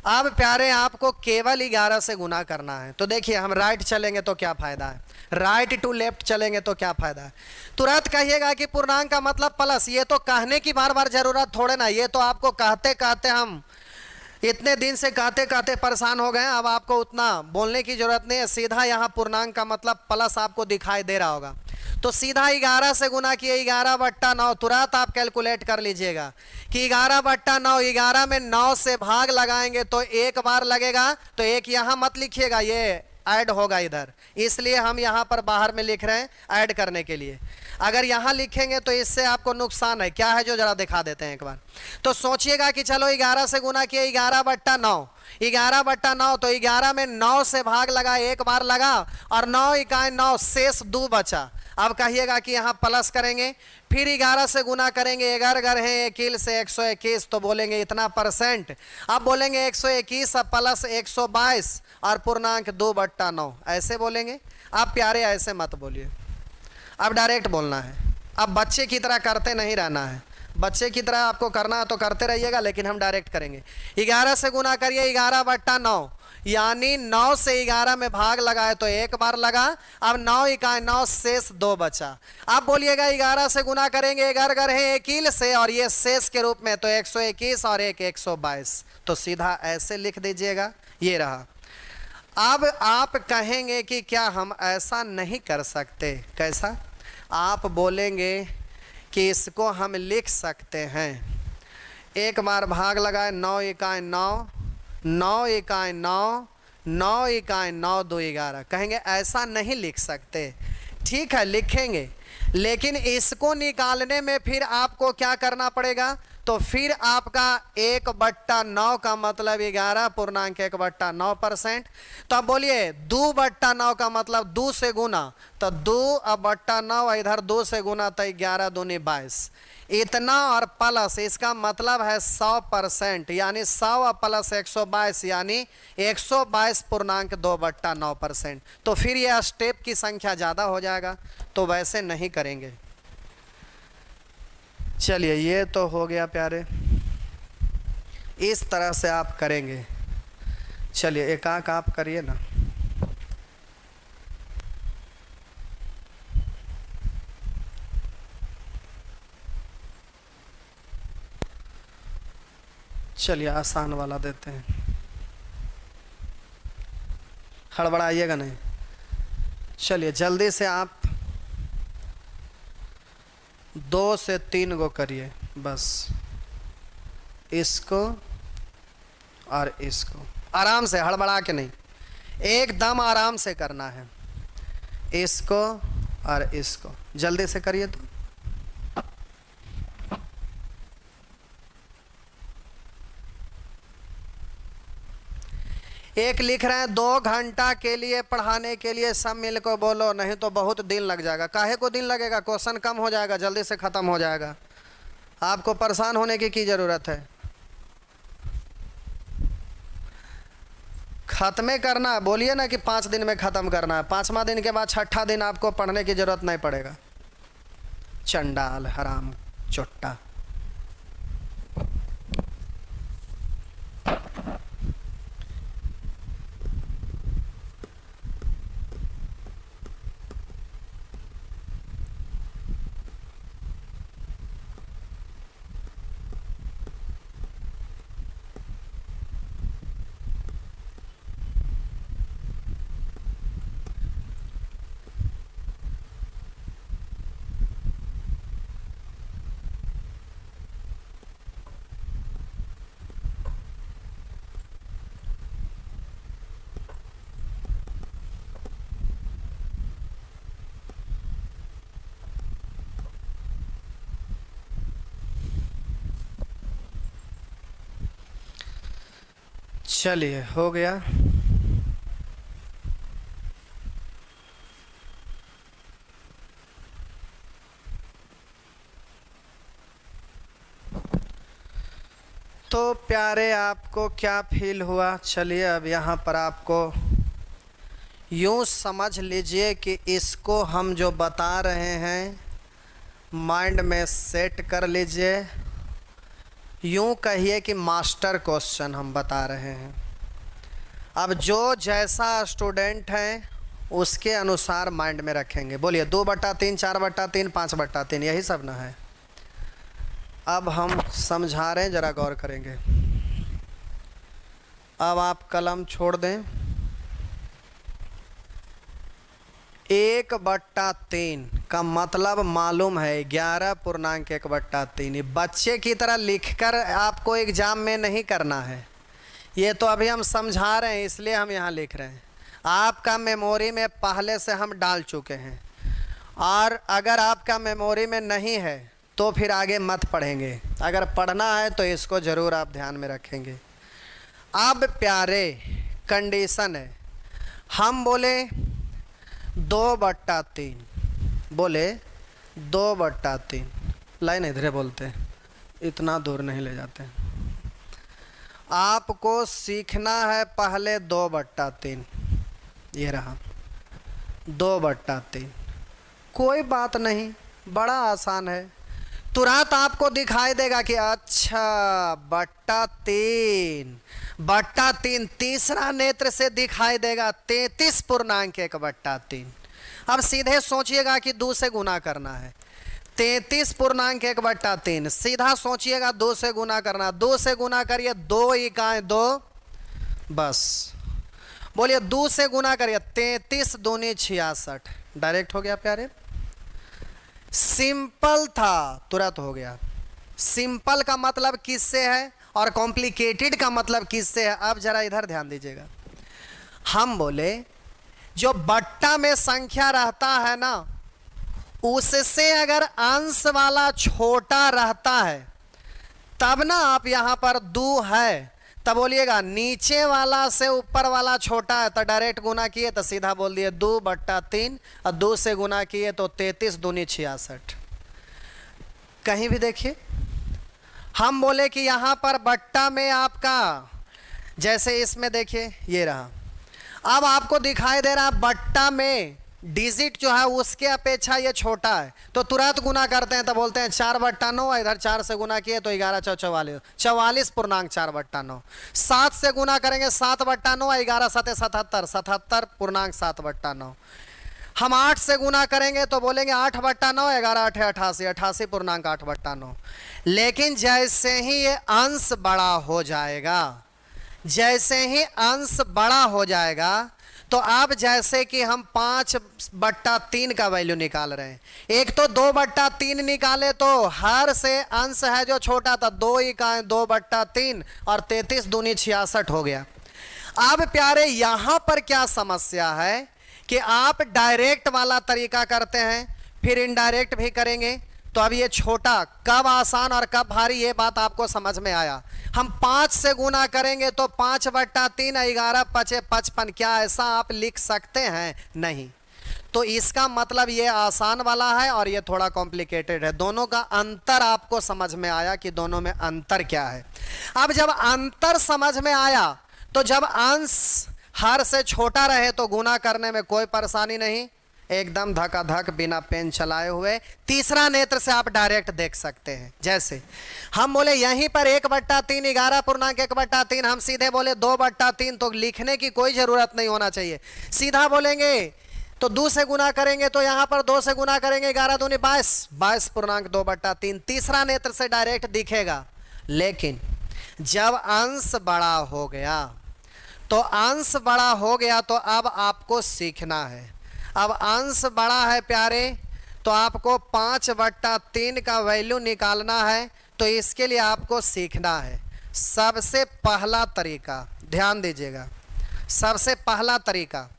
अब प्यारे आपको केवल 11 से गुना करना है, तो देखिए हम राइट चलेंगे तो क्या फायदा है, राइट टू लेफ्ट चलेंगे तो क्या फायदा है। तुरंत कहिएगा कि पूर्णांक का मतलब प्लस, ये तो कहने की बार बार जरूरत थोड़े ना, ये तो आपको कहते कहते हम इतने दिन से कहते कहते परेशान हो गए, अब आपको उतना बोलने की जरूरत नहीं है। सीधा यहाँ पूर्णांक का मतलब प्लस आपको दिखाई दे रहा होगा, तो सीधा 11 से गुना किए 11/9। तुरंत आप कैलकुलेट कर लीजिएगा कि 11/9, 11 में 9 से भाग लगाएंगे तो एक बार लगेगा, तो एक यहाँ मत लिखिएगा, ये ऐड होगा इधर, इसलिए हम यहाँ पर बाहर में लिख रहे हैं ऐड करने के लिए। अगर यहाँ लिखेंगे तो इससे आपको नुकसान है, क्या है जो जरा दिखा देते हैं एक बार। तो सोचिएगा कि चलो 11 से गुना किए 11/9, 11/9, तो 11 में 9 से भाग लगा, एक बार लगा, और 9 इकाई 9 शेष 2 बचा। अब कहिएगा कि यहाँ प्लस करेंगे, फिर 11 से गुना करेंगे, 11 है 1 से 121, तो बोलेंगे इतना %। अब बोलेंगे 121 प्लस 122 और पूर्णांक 2/9, ऐसे बोलेंगे। आप प्यारे ऐसे मत बोलिए, अब डायरेक्ट बोलना है। अब बच्चे की तरह करते नहीं रहना है, बच्चे की तरह आपको करना है तो करते रहिएगा, लेकिन हम डायरेक्ट करेंगे। 11 से गुना करिए 11/9, यानी 9 से 11 में भाग लगाए तो एक बार लगा, अब 9 इकाई 9 शेष 2 बचा। अब बोलिएगा 11 से गुना करेंगे, 11 है 1 से, और ये शेष के रूप में तो 121 और 1 122, तो सीधा ऐसे लिख दीजिएगा, ये रहा। अब आप कहेंगे कि क्या हम ऐसा नहीं कर सकते? कैसा? आप बोलेंगे कि इसको हम लिख सकते हैं, एक बार भाग लगाए 9 इकाई 9, 9 इकाई 9, 9 इकाई 9 2 11। कहेंगे ऐसा नहीं लिख सकते, ठीक है लिखेंगे, लेकिन इसको निकालने में फिर आपको क्या करना पड़ेगा? तो फिर आपका 1/9 का मतलब 11.1/9%। तो अब बोलिए 2/9 का मतलब 2 से गुना, तो 2/9 इधर 2 से गुना तो 11 दूनी 22, इतना और प्लस, इसका मतलब है 100%, यानी 100 प्लस 122 यानी 122.2/9%। तो फिर यह स्टेप की संख्या ज़्यादा हो जाएगा, तो वैसे नहीं करेंगे। चलिए ये तो हो गया प्यारे, इस तरह से आप करेंगे। चलिए एक आप करिए ना। चलिए आसान वाला देते हैं, हड़बड़ाइएगा नहीं। चलिए जल्दी से आप 2 से 3 गो करिए बस, इसको और इसको, आराम से, हड़बड़ा के नहीं, एकदम आराम से करना है। इसको और इसको जल्दी से करिए। तो एक लिख रहे हैं 2 घंटा के लिए पढ़ाने के लिए सब मिल को बोलो, नहीं तो बहुत दिन लग जाएगा। काहे को दिन लगेगा, क्वेश्चन कम हो जाएगा, जल्दी से ख़त्म हो जाएगा। आपको परेशान होने की ज़रूरत है। ख़त्म करना है, बोलिए ना कि 5 दिन में ख़त्म करना है। 5वां दिन के बाद 6ठा दिन आपको पढ़ने की ज़रूरत नहीं पड़ेगा। चंडाल हराम चुट्टा। चलिए हो गया। तो प्यारे आपको क्या फील हुआ? चलिए अब यहाँ पर आपको यूँ समझ लीजिए कि इसको हम जो बता रहे हैं माइंड में सेट कर लीजिए। यूँ कहिए कि मास्टर क्वेश्चन हम बता रहे हैं। अब जो जैसा स्टूडेंट है उसके अनुसार माइंड में रखेंगे। बोलिए 2/3, 4/3, 5/3, यही सब ना है। अब हम समझा रहे हैं, ज़रा गौर करेंगे। अब आप कलम छोड़ दें। 1/3 का मतलब मालूम है 11.1/3। बच्चे की तरह लिखकर आपको एग्जाम में नहीं करना है। ये तो अभी हम समझा रहे हैं, इसलिए हम यहाँ लिख रहे हैं। आपका मेमोरी में पहले से हम डाल चुके हैं, और अगर आपका मेमोरी में नहीं है तो फिर आगे मत पढ़ेंगे। अगर पढ़ना है तो इसको ज़रूर आप ध्यान में रखेंगे। अब प्यारे कंडीशन है, हम बोले 2/3, बोले 2/3, लाइन इधरे बोलते हैं, इतना दूर नहीं ले जाते। आपको सीखना है पहले 2/3, ये रहा 2/3। कोई बात नहीं, बड़ा आसान है। तुरंत आपको दिखाई देगा कि अच्छा 3/3 तीसरा नेत्र से दिखाई देगा 33.1/3। अब सीधे सोचिएगा कि 2 से गुना करना है। 33.1/3 सीधा सोचिएगा 2 से गुना करना। 2 से गुना करिए, 2 इकाई 2, बस बोलिए 2 से गुना करिए, 33 दूनी 66, डायरेक्ट हो गया प्यारे। सिंपल था, तुरंत हो गया। सिंपल का मतलब किससे है और कॉम्प्लिकेटेड का मतलब किससे है? अब जरा इधर ध्यान दीजिएगा। हम बोले जो बट्टा में संख्या रहता है ना, उससे अगर अंश वाला छोटा रहता है तब ना आप यहां पर 2 है, तब बोलिएगा नीचे वाला से ऊपर वाला छोटा है, तो डायरेक्ट गुना किए तो सीधा बोल दिए 2/3, और 2 से गुना किए तो 33 दूनी 66। कहीं भी देखिए। हम बोले कि यहाँ पर बट्टा में आपका, जैसे इसमें देखिए ये रहा, अब आपको दिखाई दे रहा बट्टा में डिजिट जो है उसके अपेक्षा ये छोटा है, तो तुरंत गुना करते हैं तो बोलते हैं 4/9, इधर 4 से गुना किए तो 11 × 44, 44.4/9। 7 से गुना करेंगे 7/9, 11 × 7 = 77, 77.7/9। हम 8 से गुना करेंगे तो बोलेंगे 8/9, 11 × 8 = 88, 88.8/9। लेकिन जैसे ही ये अंश बड़ा हो जाएगा, जैसे ही अंश बड़ा हो जाएगा, तो अब जैसे कि हम 5/3 का वैल्यू निकाल रहे हैं, एक तो 2/3 निकाले तो हर से अंश है जो छोटा था 2 इकाई 2/3 और 33 दूनी 66 हो गया। अब प्यारे यहां पर क्या समस्या है कि आप डायरेक्ट वाला तरीका करते हैं, फिर इनडायरेक्ट भी करेंगे, तो अब ये छोटा कब आसान और कब भारी ये बात आपको समझ में आया। हम 5 से गुना करेंगे तो 5/3, 11 × 5 = 55, क्या ऐसा आप लिख सकते हैं? नहीं। तो इसका मतलब ये आसान वाला है और ये थोड़ा कॉम्प्लिकेटेड है। दोनों का अंतर आपको समझ में आया कि दोनों में अंतर क्या है। अब जब अंतर समझ में आया तो जब अंश हर से छोटा रहे तो गुना करने में कोई परेशानी नहीं, एकदम धकाधक बिना पेन चलाए हुए तीसरा नेत्र से आप डायरेक्ट देख सकते हैं। जैसे हम बोले यहीं पर 1/3 11.1/3, हम सीधे बोले 2/3, तो लिखने की कोई जरूरत नहीं होना चाहिए, सीधा बोलेंगे तो 2 से गुना करेंगे तो यहां पर 2 से गुना करेंगे 11 दूनी 22, 22.2/3 तीसरा नेत्र से डायरेक्ट दिखेगा। लेकिन जब अंश बड़ा हो गया तो अंश बड़ा हो गया तो अब आपको सीखना है। अब अंश बड़ा है प्यारे तो आपको 5/3 का वैल्यू निकालना है, तो इसके लिए आपको सीखना है। सबसे पहला तरीका ध्यान दीजिएगा, सबसे पहला तरीका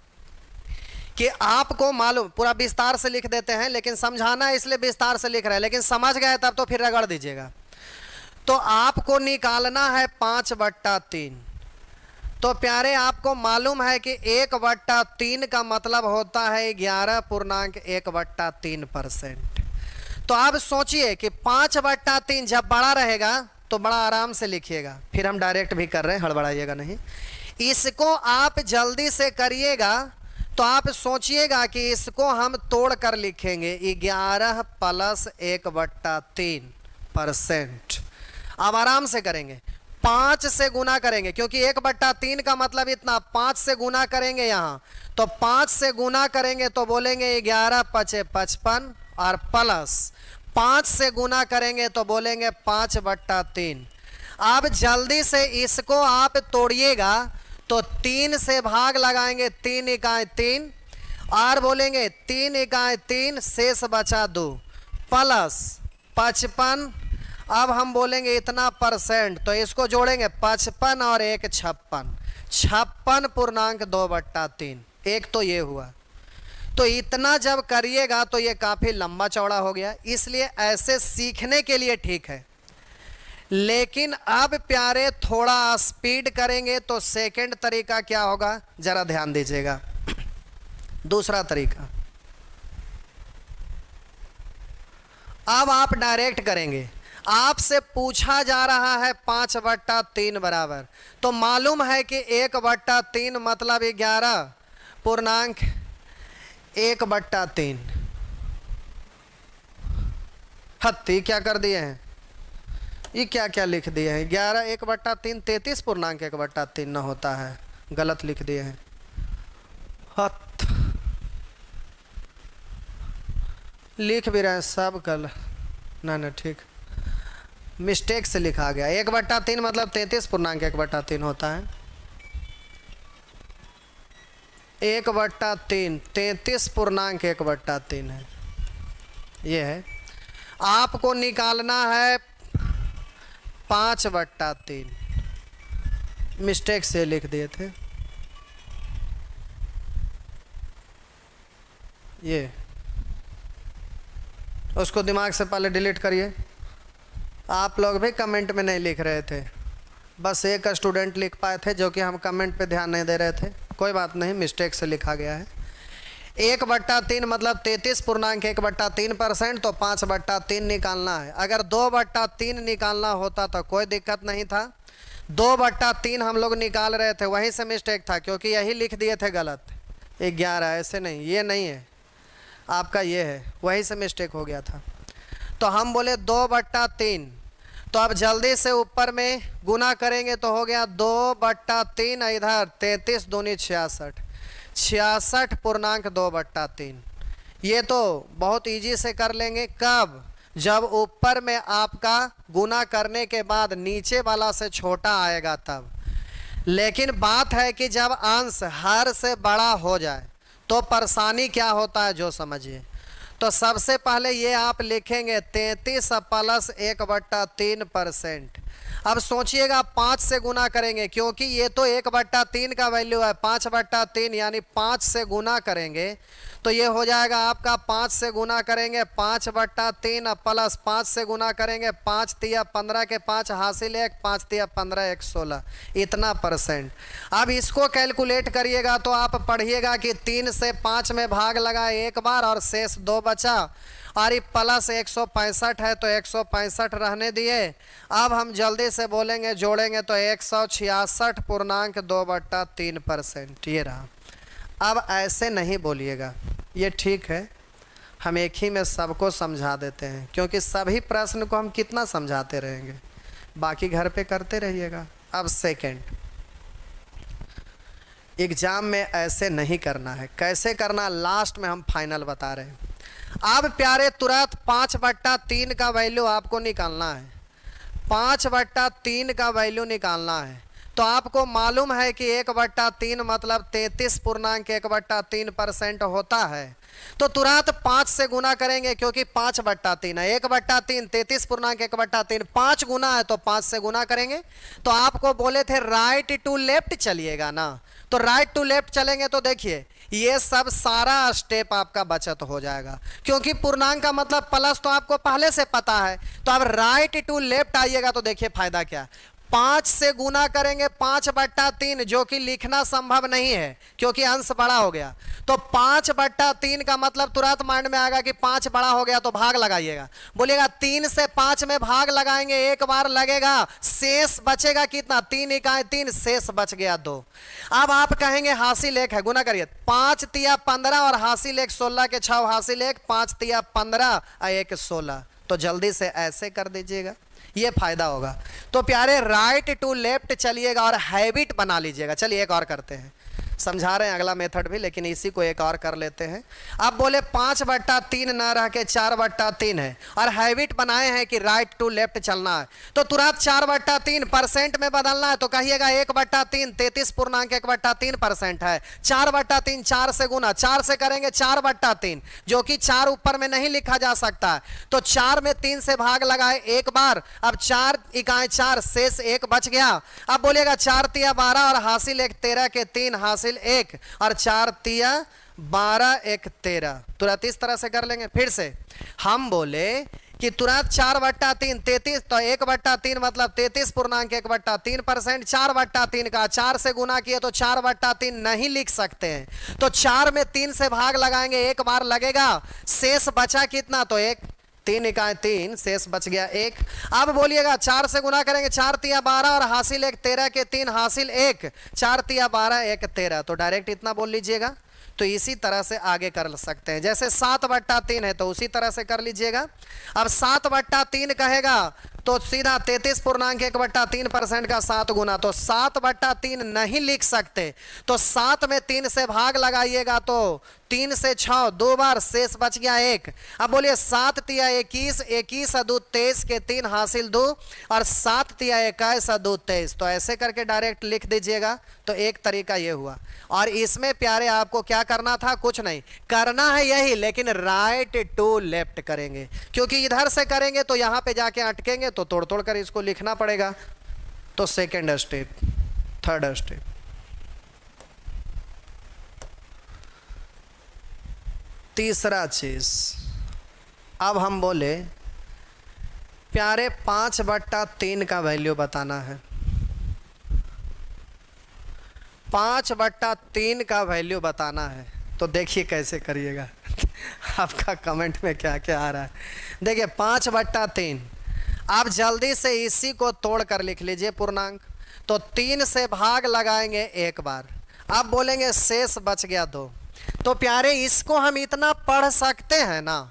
कि आपको मालूम, पूरा विस्तार से लिख देते हैं लेकिन समझाना है इसलिए विस्तार से लिख रहे हैं, लेकिन समझ गए तब तो फिर रगड़ दीजिएगा। तो आपको निकालना है 5/3। तो प्यारे आपको मालूम है कि 1/3 का मतलब होता है 11.1/3%। तो आप सोचिए कि 5/3 जब बड़ा रहेगा तो बड़ा आराम से लिखिएगा, फिर हम डायरेक्ट भी कर रहे हैं, हड़बड़ाइएगा नहीं। इसको आप जल्दी से करिएगा तो आप सोचिएगा कि इसको हम तोड़ कर लिखेंगे 11 + 1/3%। अब आराम से करेंगे, 5 से गुना करेंगे क्योंकि 1/3 का मतलब इतना, 5 से गुना करेंगे यहाँ, तो 5 से गुना करेंगे तो बोलेंगे 11 × 5 = 55 और प्लस 5 से गुना करेंगे तो बोलेंगे 5/3। अब जल्दी से इसको आप तोड़िएगा तो 3 से भाग लगाएंगे, 3 इकाई 3 और बोलेंगे 3 इकाई 3, शेष बचा 2 प्लस 55। अब हम बोलेंगे इतना %, तो इसको जोड़ेंगे 55 और 1 56, 56.2/3। एक तो ये हुआ। तो इतना जब करिएगा तो ये काफ़ी लंबा चौड़ा हो गया, इसलिए ऐसे सीखने के लिए ठीक है। लेकिन अब प्यारे थोड़ा स्पीड करेंगे तो सेकंड तरीका क्या होगा, जरा ध्यान दीजिएगा। दूसरा तरीका, अब आप डायरेक्ट करेंगे, आपसे पूछा जा रहा है 5/3 बराबर, तो मालूम है कि 1/3 मतलब 11.1/3। हत्ती क्या कर दिए हैं, ये क्या क्या लिख दिए हैं, 11 1/3 33.1/3 न होता है, गलत लिख दिए हैं। हत लिख भी रहे हैं सब गलत, ना ठीक, मिस्टेक से लिखा गया। 1/3 मतलब 33.1/3 होता है। 1/3 33.1/3 है, ये है। आपको निकालना है 5/3, मिस्टेक से लिख दिए थे ये, उसको दिमाग से पहले डिलीट करिए। आप लोग भी कमेंट में नहीं लिख रहे थे, बस एक स्टूडेंट लिख पाए थे जो कि हम कमेंट पे ध्यान नहीं दे रहे थे। कोई बात नहीं, मिस्टेक से लिखा गया है। 1/3 मतलब 33.1/3%, तो 5/3 निकालना है। अगर 2/3 निकालना होता तो कोई दिक्कत नहीं था। 2/3 हम लोग निकाल रहे थे, वहीं से मिस्टेक था, क्योंकि यही लिख दिए थे गलत। 11 ऐसे नहीं, ये नहीं है आपका, ये है, वहीं से मिस्टेक हो गया था। तो हम बोले 2/3, तो अब जल्दी से ऊपर में गुना करेंगे तो हो गया 2/3, इधर 33 दूनी 66, 66.2/3। ये तो बहुत इजी से कर लेंगे। कब? जब ऊपर में आपका गुना करने के बाद नीचे वाला से छोटा आएगा तब। लेकिन बात है कि जब अंश हर से बड़ा हो जाए तो परेशानी क्या होता है, जो समझिए। तो सबसे पहले ये आप लिखेंगे 33 प्लस 1/3%। अब सोचिएगा 5 से गुना करेंगे, क्योंकि ये तो 1/3 का वैल्यू है। 5/3 यानी 5 से गुना करेंगे तो ये हो जाएगा आपका, 5 से गुना करेंगे 5/3 प्लस 5 से गुना करेंगे 5 तिया 15 के 5 हासिल 1, 5 तिया 15 1 16, इतना %। अब इसको कैलकुलेट करिएगा तो आप पढ़िएगा कि 3 से 5 में भाग लगाए एक बार और शेष 2 बचा, और ये प्लस 165 है तो 165 रहने दिए। अब हम जल्दी से बोलेंगे, जोड़ेंगे तो 166.2/3%, ये रहा। अब ऐसे नहीं बोलिएगा, ये ठीक है, हम एक ही में सबको समझा देते हैं, क्योंकि सभी प्रश्न को हम कितना समझाते रहेंगे, बाकी घर पे करते रहिएगा। अब सेकंड, एग्जाम में ऐसे नहीं करना है। कैसे करना, लास्ट में हम फाइनल बता रहे हैं। अब प्यारे तुरंत 5/3 का वैल्यू आपको निकालना है। 5/3 का वैल्यू निकालना है तो आपको मालूम है कि 1/3 मतलब 33.1/3% होता है। तो तुरंत 5 से गुना करेंगे, क्योंकि 5/3 है। 1/3 33.1/3, 5 गुना है तो 5 से गुना करेंगे। तो आपको बोले थे राइट टू लेफ्ट चलिएगा ना, तो राइट टू लेफ्ट चलेंगे तो देखिए ये सब सारा स्टेप आपका बचत हो जाएगा, क्योंकि पूर्णांक का मतलब प्लस तो आपको पहले से पता है। तो अब राइट टू लेफ्ट आइएगा तो देखिए फायदा क्या, 5 से गुना करेंगे 5/3, जो कि लिखना संभव नहीं है क्योंकि अंश बड़ा हो गया। तो 5/3 का मतलब तुरंत माइंड में आएगा कि 5 बड़ा हो गया तो भाग लगाइएगा। बोलिएगा 3 से 5 में भाग लगाएंगे, एक बार लगेगा, शेष बचेगा कितना, 3 इकाई 3, शेष बच गया 2। अब आप कहेंगे हासिल 1 है, गुना करिए, 5 तिया 15 और हासिल 1 16 के 6 हासिल 1, 5 तिया 15 और 1 16। तो जल्दी से ऐसे कर दीजिएगा, ये फायदा होगा। तो प्यारे राइट टू लेफ्ट चलिएगा और हैबिट बना लीजिएगा। चलिए एक और करते हैं, समझा रहे हैं अगला मेथड भी, लेकिन इसी को एक और कर लेते हैं। अब बोले 5/3 न रह के 4/3 है और हैबिट बनाए हैं कि राइट टू लेफ्ट चलना है। तो तुरंत 4/3 % में बदलना है तो कहिएगा 1/3 33.1/3% है। 4/3 4 से गुना, 4 से करेंगे 4/3, जो कि 4 ऊपर में नहीं लिखा जा सकता। तो 4 में 3 से भाग लगाए एक बार, अब 4 इकाई 4, शेष 1 बच गया। अब बोलेगा 4 तिया 12 और हासिल 1 13 के 3 हासिल 1, और 4 तिया 12 1 13। तुरंत इस तरह से कर लेंगे। फिर से हम बोले कि तुरंत 4/3 33, तो 1/3 मतलब 33.1/3%। 4/3 का 4 से गुना किए तो 4/3 नहीं लिख सकते हैं, तो 4 में 3 से भाग लगाएंगे, एक बार लगेगा, शेष बचा कितना, तो 1, 3 इकाई 3, शेष बच गया 1। अब बोलिएगा 4 से गुना करेंगे, 4 तिया 12 और हासिल 1 13 के 3 हासिल 1, 4 तिया 12 1 13। तो डायरेक्ट इतना बोल लीजिएगा। तो इसी तरह से आगे कर सकते हैं, जैसे 7/3 है तो उसी तरह से कर लीजिएगा। अब 7/3 कहेगा तो सीधा 33.1/3% का 7 गुना, तो 7/3 नहीं लिख सकते, तो 7 में 3 से भाग लगाइएगा तो 3 से 6 2 बार, शेष बच गया 1। अब बोलिए 7 तिया 21, 21 2 23 के 3 हासिल 2, और 7 तिया 21 2 23। तो ऐसे करके डायरेक्ट लिख दीजिएगा। तो एक तरीका ये हुआ, और इसमें प्यारे आपको क्या करना था, कुछ नहीं करना है यही, लेकिन राइट टू लेफ्ट करेंगे, क्योंकि इधर से करेंगे तो यहां पे जाके अटकेंगे तो तोड़ तोड़ कर इसको लिखना पड़ेगा। तो सेकंड स्टेप, थर्ड स्टेप, तीसरा चीज, अब हम बोले प्यारे 5/3 का वैल्यू बताना है। 5/3 का वैल्यू बताना है। तो देखिए कैसे करिएगा। आपका कमेंट में क्या क्या आ रहा है। देखिए 5/3, आप जल्दी से इसी को तोड़ कर लिख लीजिए पूर्णांक। तो 3 से भाग लगाएंगे एक बार, अब बोलेंगे शेष बच गया 2। तो प्यारे इसको हम इतना पढ़ सकते हैं ना।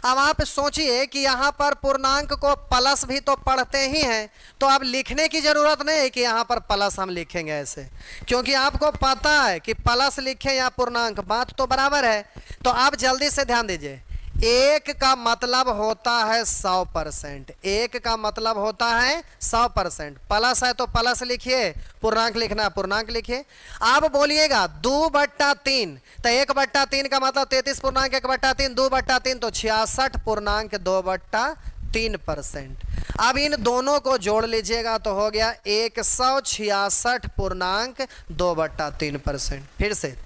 अब आप सोचिए कि यहाँ पर पूर्णांक को प्लस भी तो पढ़ते ही हैं, तो अब लिखने की जरूरत नहीं है कि यहाँ पर प्लस हम लिखेंगे ऐसे, क्योंकि आपको पता है कि प्लस लिखें या पूर्णांक बात तो बराबर है। तो आप जल्दी से ध्यान दीजिए, 1 का मतलब होता है 100%, 1 का मतलब होता है 100%। प्लस है तो प्लस लिखिए, पूर्णांक लिखना पूर्णांक लिखिए। आप बोलिएगा 2/3, तो 1/3 का मतलब 33 पूर्णांक 1/3, 2/3 तो 66 पूर्णांक 2/3%। अब इन दोनों को जोड़ लीजिएगा तो हो गया 166 पूर्णांक 2/3%। फिर से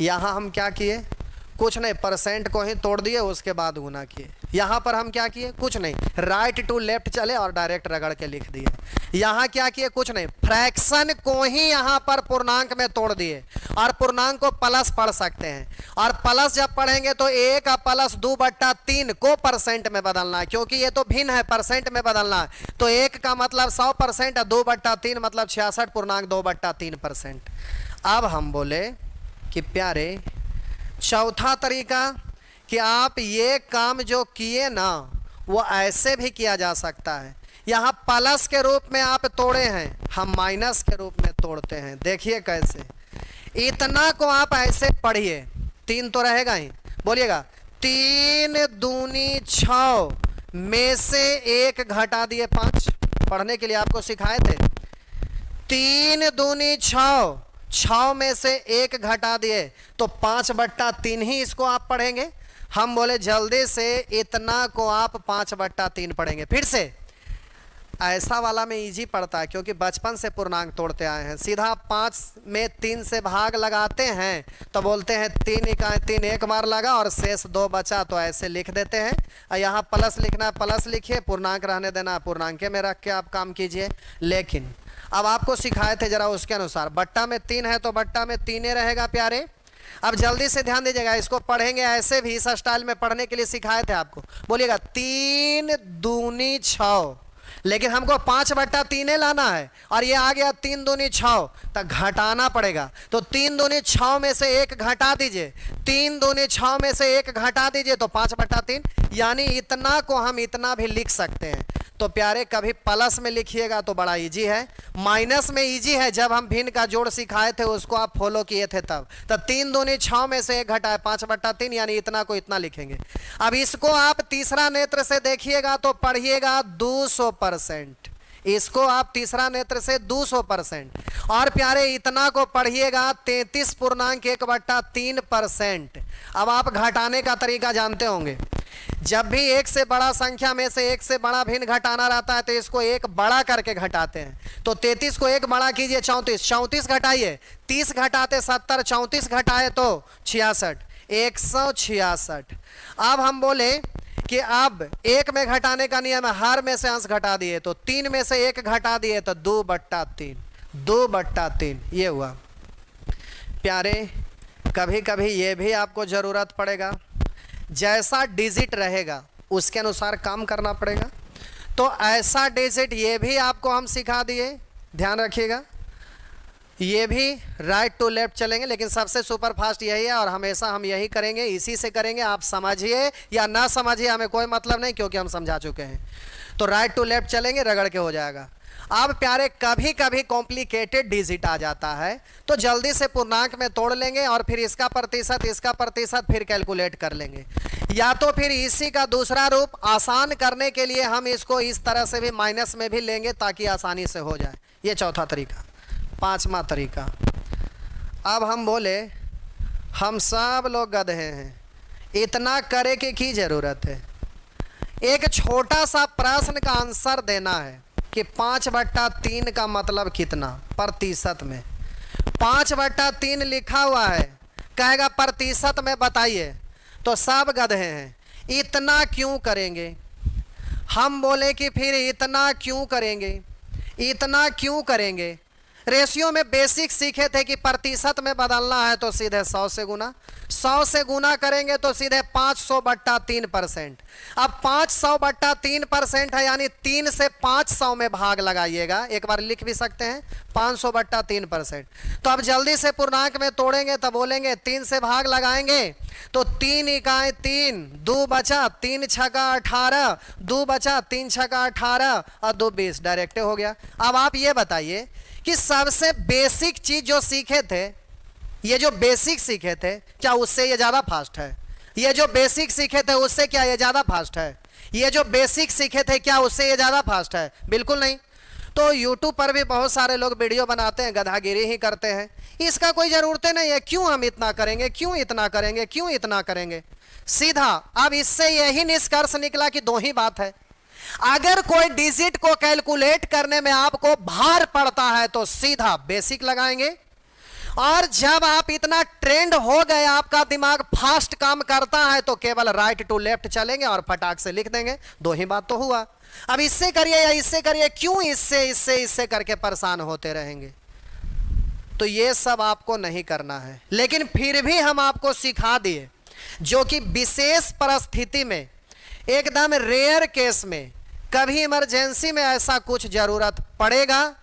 यहां हम क्या किए, कुछ नहीं, परसेंट को ही तोड़ दिए, उसके बाद गुना किए। यहाँ पर हम क्या किए, कुछ नहीं, राइट टू लेफ्ट चले और डायरेक्ट रगड़ के लिख दिए। यहाँ क्या किए, कुछ नहीं, फ्रैक्शन को ही यहाँ पर पूर्णांक में तोड़ दिए और पूर्णांक को प्लस पढ़ सकते हैं। और प्लस जब पढ़ेंगे तो 1 का प्लस 2/3 को परसेंट में बदलना है, क्योंकि ये तो भिन्न है, परसेंट में बदलना है। तो 1 का मतलब 100% और 2/3 मतलब 66 पूर्णांक 2/3%। अब हम बोले कि प्यारे चौथा तरीका कि आप ये काम जो किए ना वो ऐसे भी किया जा सकता है। यहाँ प्लस के रूप में आप तोड़े हैं, हम माइनस के रूप में तोड़ते हैं। देखिए कैसे, इतना को आप ऐसे पढ़िए, 3 तो रहेगा ही, बोलिएगा 3 दूनी 6 में से 1 घटा दिए 5। पढ़ने के लिए आपको सिखाए थे, 3 दूनी 6, 6 में से 1 घटा दिए तो 5/3 ही इसको आप पढ़ेंगे। हम बोले जल्दी से इतना को आप 5/3 पढ़ेंगे। फिर से ऐसा वाला में इजी पड़ता है, क्योंकि बचपन से पूर्णांक तोड़ते आए हैं। सीधा 5 में 3 से भाग लगाते हैं तो बोलते हैं 3 इकाई 3 एक बार लगा और शेष 2 बचा, तो ऐसे लिख देते हैं। और यहाँ प्लस लिखना है प्लस लिखिए, पूर्णांक रहने देना है पूर्णांके में रख के आप काम कीजिए। लेकिन अब आपको सिखाए थे जरा उसके अनुसार, बट्टा में 3 है तो बट्टा में 3 रहेगा प्यारे। अब जल्दी से ध्यान दीजिएगा, इसको पढ़ेंगे ऐसे भी, इस स्टाइल में पढ़ने के लिए सिखाए थे आपको। बोलिएगा 3 दूनी 6, लेकिन हमको 5/3 लाना है और ये आ गया 3 दूनी 6, तो घटाना पड़ेगा। तो 3 दूनी 6 में से 1 घटा दीजिए, 3 दूनी 6 में से 1 घटा दीजिए तो 5/3, यानी इतना को हम इतना भी लिख सकते हैं। तो प्यारे कभी प्लस में लिखिएगा तो बड़ा इजी है, माइनस में इजी है। जब हम भिन्न का जोड़ सिखाए थे उसको आप फॉलो किए थे तब। तो 3 दूनी 6 में से 1 घटाए 5/3, यानी इतना को इतना लिखेंगे। अब इसको आप तीसरा नेत्र से देखिएगा तो पढ़िएगा 200%। इसको आप तीसरा नेत्र से 200%। और प्यारे इतना को पढ़िएगा 33 पूर्णांक 1/3%। अब आप घटाने का तरीका जानते होंगे, जब भी एक से बड़ा संख्या में से एक से बड़ा भिन्न घटाना रहता है तो इसको एक बड़ा करके घटाते हैं। तो 33 को एक बड़ा कीजिए 34, 34 घटाइए, 30 घटाते 70, 34 घटाए तो 66, 166। अब हम बोले कि अब 1 में घटाने का नियम है, हर में से अंश घटा दिए, तो 3 में से 1 घटा दिए तो 2/3, 2/3 ये हुआ। प्यारे कभी कभी ये भी आपको ज़रूरत पड़ेगा, जैसा डिजिट रहेगा उसके अनुसार काम करना पड़ेगा। तो ऐसा डिजिट ये भी आपको हम सिखा दिए, ध्यान रखिएगा। ये भी राइट टू लेफ्ट चलेंगे, लेकिन सबसे सुपर फास्ट यही है और हमेशा हम यही करेंगे, इसी से करेंगे। आप समझिए या ना समझिए हमें कोई मतलब नहीं, क्योंकि हम समझा चुके हैं। तो राइट टू लेफ्ट चलेंगे, रगड़ के हो जाएगा। अब प्यारे कभी कभी कॉम्प्लिकेटेड डिजिट आ जाता है तो जल्दी से पूर्णांक में तोड़ लेंगे और फिर इसका प्रतिशत फिर कैलकुलेट कर लेंगे। या तो फिर इसी का दूसरा रूप आसान करने के लिए हम इसको इस तरह से भी माइनस में भी लेंगे ताकि आसानी से हो जाए। ये चौथा तरीका। पांचवा तरीका, अब हम बोले हम सब लोग गधे हैं, इतना करे की ज़रूरत है। एक छोटा सा प्रश्न का आंसर देना है कि 5/3 का मतलब कितना प्रतिशत में। 5/3 लिखा हुआ है, कहेगा प्रतिशत में बताइए, तो सब गधे हैं। इतना क्यों करेंगे? हम बोले कि फिर इतना क्यों करेंगे, इतना क्यों करेंगे? रेशियो में बेसिक सीखे थे कि प्रतिशत में बदलना है तो सीधे 100 से गुना, 100 से गुना करेंगे तो सीधे 500/3%। अब 500/3% है, यानी 3 से 500 में भाग लगाइएगा। एक बार लिख भी सकते हैं 500/3%। तो अब जल्दी से पूर्णांक में तोड़ेंगे तब बोलेंगे 3 से भाग लगाएंगे तो 3 इकाई 3, 2 बचा, 3 छका 18, 2 बचा, 3 छका 18 और 2 20, डायरेक्ट हो गया। अब आप ये बताइए कि सबसे बेसिक चीज जो सीखे थे, ये जो बेसिक सीखे थे, क्या उससे ये ज्यादा फास्ट है? ये जो बेसिक सीखे थे उससे क्या ये ज्यादा फास्ट है? ये जो बेसिक सीखे थे क्या उससे ये ज्यादा फास्ट है? बिल्कुल नहीं। तो YouTube पर भी बहुत सारे लोग वीडियो बनाते हैं, गधागिरी ही करते हैं। इसका कोई जरूरत नहीं है, क्यों हम इतना करेंगे, क्यों इतना करेंगे, क्यों इतना करेंगे? सीधा अब इससे यही निष्कर्ष निकला कि दो ही बात है। अगर कोई डिजिट को कैलकुलेट करने में आपको भार पड़ता है तो सीधा बेसिक लगाएंगे, और जब आप इतना ट्रेंड हो गए, आपका दिमाग फास्ट काम करता है, तो केवल राइट टू लेफ्ट चलेंगे और फटाक से लिख देंगे। दो ही बात तो हुआ। अब इससे करिए या इससे करिए, क्यों इससे इससे इससे करके परेशान होते रहेंगे? तो ये सब आपको नहीं करना है। लेकिन फिर भी हम आपको सिखा दिए, जो कि विशेष परिस्थिति में, एकदम रेयर केस में, कभी इमरजेंसी में ऐसा कुछ जरूरत पड़ेगा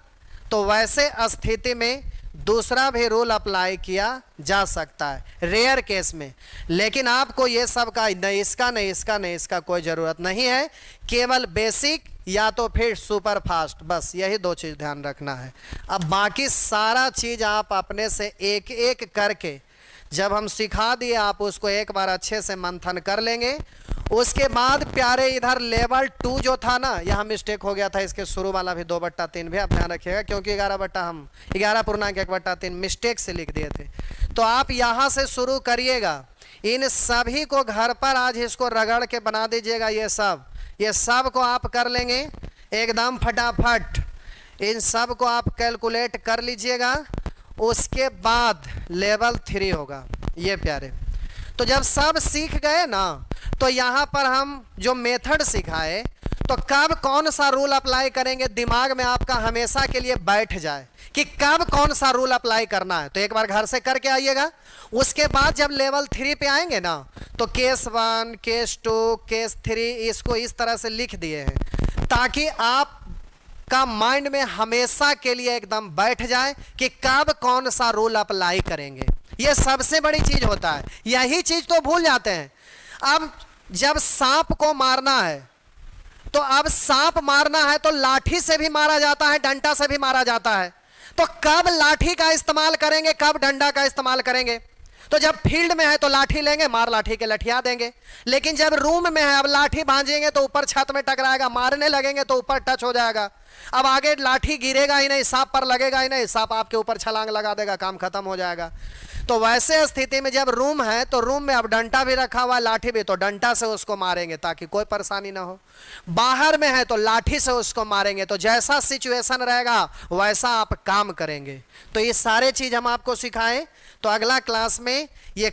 तो वैसे स्थिति में दूसरा भी रूल अप्लाई किया जा सकता है, रेयर केस में। लेकिन आपको ये सब का नहीं इसका नहीं इसका नहीं इसका कोई ज़रूरत नहीं है। केवल बेसिक या तो फिर सुपर फास्ट, बस यही दो चीज़ ध्यान रखना है। अब बाकी सारा चीज़ आप अपने से एक एक करके, जब हम सिखा दिए आप उसको एक बार अच्छे से मंथन कर लेंगे। उसके बाद प्यारे इधर लेवल 2 जो था ना, यहाँ मिस्टेक हो गया था, इसके शुरू वाला भी 2/3 भी आप ध्यान रखिएगा, क्योंकि 11.3 मिस्टेक से लिख दिए थे। तो आप यहाँ से शुरू करिएगा। इन सभी को घर पर आज इसको रगड़ के बना दीजिएगा। ये सब को आप कर लेंगे एकदम फटाफट। इन सब को आप कैलकुलेट कर लीजिएगा। उसके बाद लेवल 3 होगा। ये प्यारे, तो जब सब सीख गए ना, तो यहाँ पर हम जो मेथड सिखाए, तो कब कौन सा रूल अप्लाई करेंगे दिमाग में आपका हमेशा के लिए बैठ जाए कि कब कौन सा रूल अप्लाई करना है। तो एक बार घर से करके आइएगा। उसके बाद जब लेवल 3 पे आएंगे ना, तो केस 1, केस 2, केस 3 इसको इस तरह से लिख दिए हैं ताकि आप का माइंड में हमेशा के लिए एकदम बैठ जाए कि कब कौन सा रूल अप्लाई करेंगे। ये सबसे बड़ी चीज होता है, यही चीज तो भूल जाते हैं। अब जब सांप को मारना है, तो अब सांप मारना है तो लाठी से भी मारा जाता है, डंडा से भी मारा जाता है। तो कब लाठी का इस्तेमाल करेंगे, कब डंडा का इस्तेमाल करेंगे? तो जब फील्ड में है तो लाठी लेंगे, मार लाठी के लठिया देंगे। लेकिन जब रूम में है, अब लाठी भांजेंगे तो ऊपर छत में टकराएगा, मारने लगेंगे तो ऊपर टच हो जाएगा। अब आगे लाठी गिरेगा ही नहीं, सांप पर लगेगा ही नहीं, सांप आपके ऊपर छलांग लगा देगा, काम खत्म हो जाएगा। तो वैसे स्थिति में जब रूम है तो रूम में अब डंडा भी रखा हुआ है, लाठी भी, तो डंडा से उसको मारेंगे ताकि कोई परेशानी ना हो। बाहर में है तो लाठी से उसको मारेंगे। तो जैसा सिचुएशन रहेगा वैसा आप काम करेंगे। तो ये सारे चीज हम आपको सिखाएं। तो अगला क्लास में ये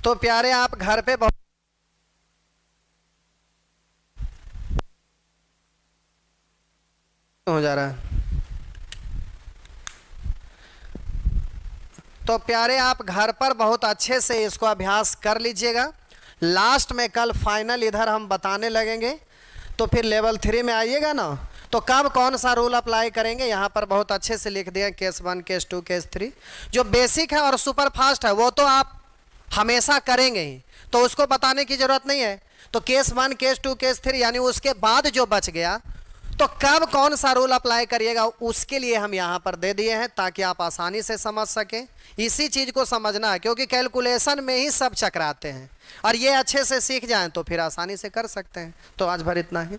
तो प्यारे आप घर पे बहुत हो जा रहा है। तो प्यारे आप घर पर बहुत अच्छे से इसको अभ्यास कर लीजिएगा। लास्ट में कल फाइनल इधर हम बताने लगेंगे। तो फिर लेवल 3 में आइएगा ना, तो कब कौन सा रूल अप्लाई करेंगे यहाँ पर बहुत अच्छे से लिख दिया। केस 1, केस 2, केस 3 जो बेसिक है और सुपर फास्ट है वो तो आप हमेशा करेंगे ही, तो उसको बताने की जरूरत नहीं है। तो केस 1, केस 2, केस 3 यानी उसके बाद जो बच गया, तो कब कौन सा रूल अप्लाई करिएगा उसके लिए हम यहाँ पर दे दिए हैं ताकि आप आसानी से समझ सकें। इसी चीज़ को समझना है, क्योंकि कैलकुलेशन में ही सब चकराते हैं, और ये अच्छे से सीख जाएं तो फिर आसानी से कर सकते हैं। तो आज भर इतना ही।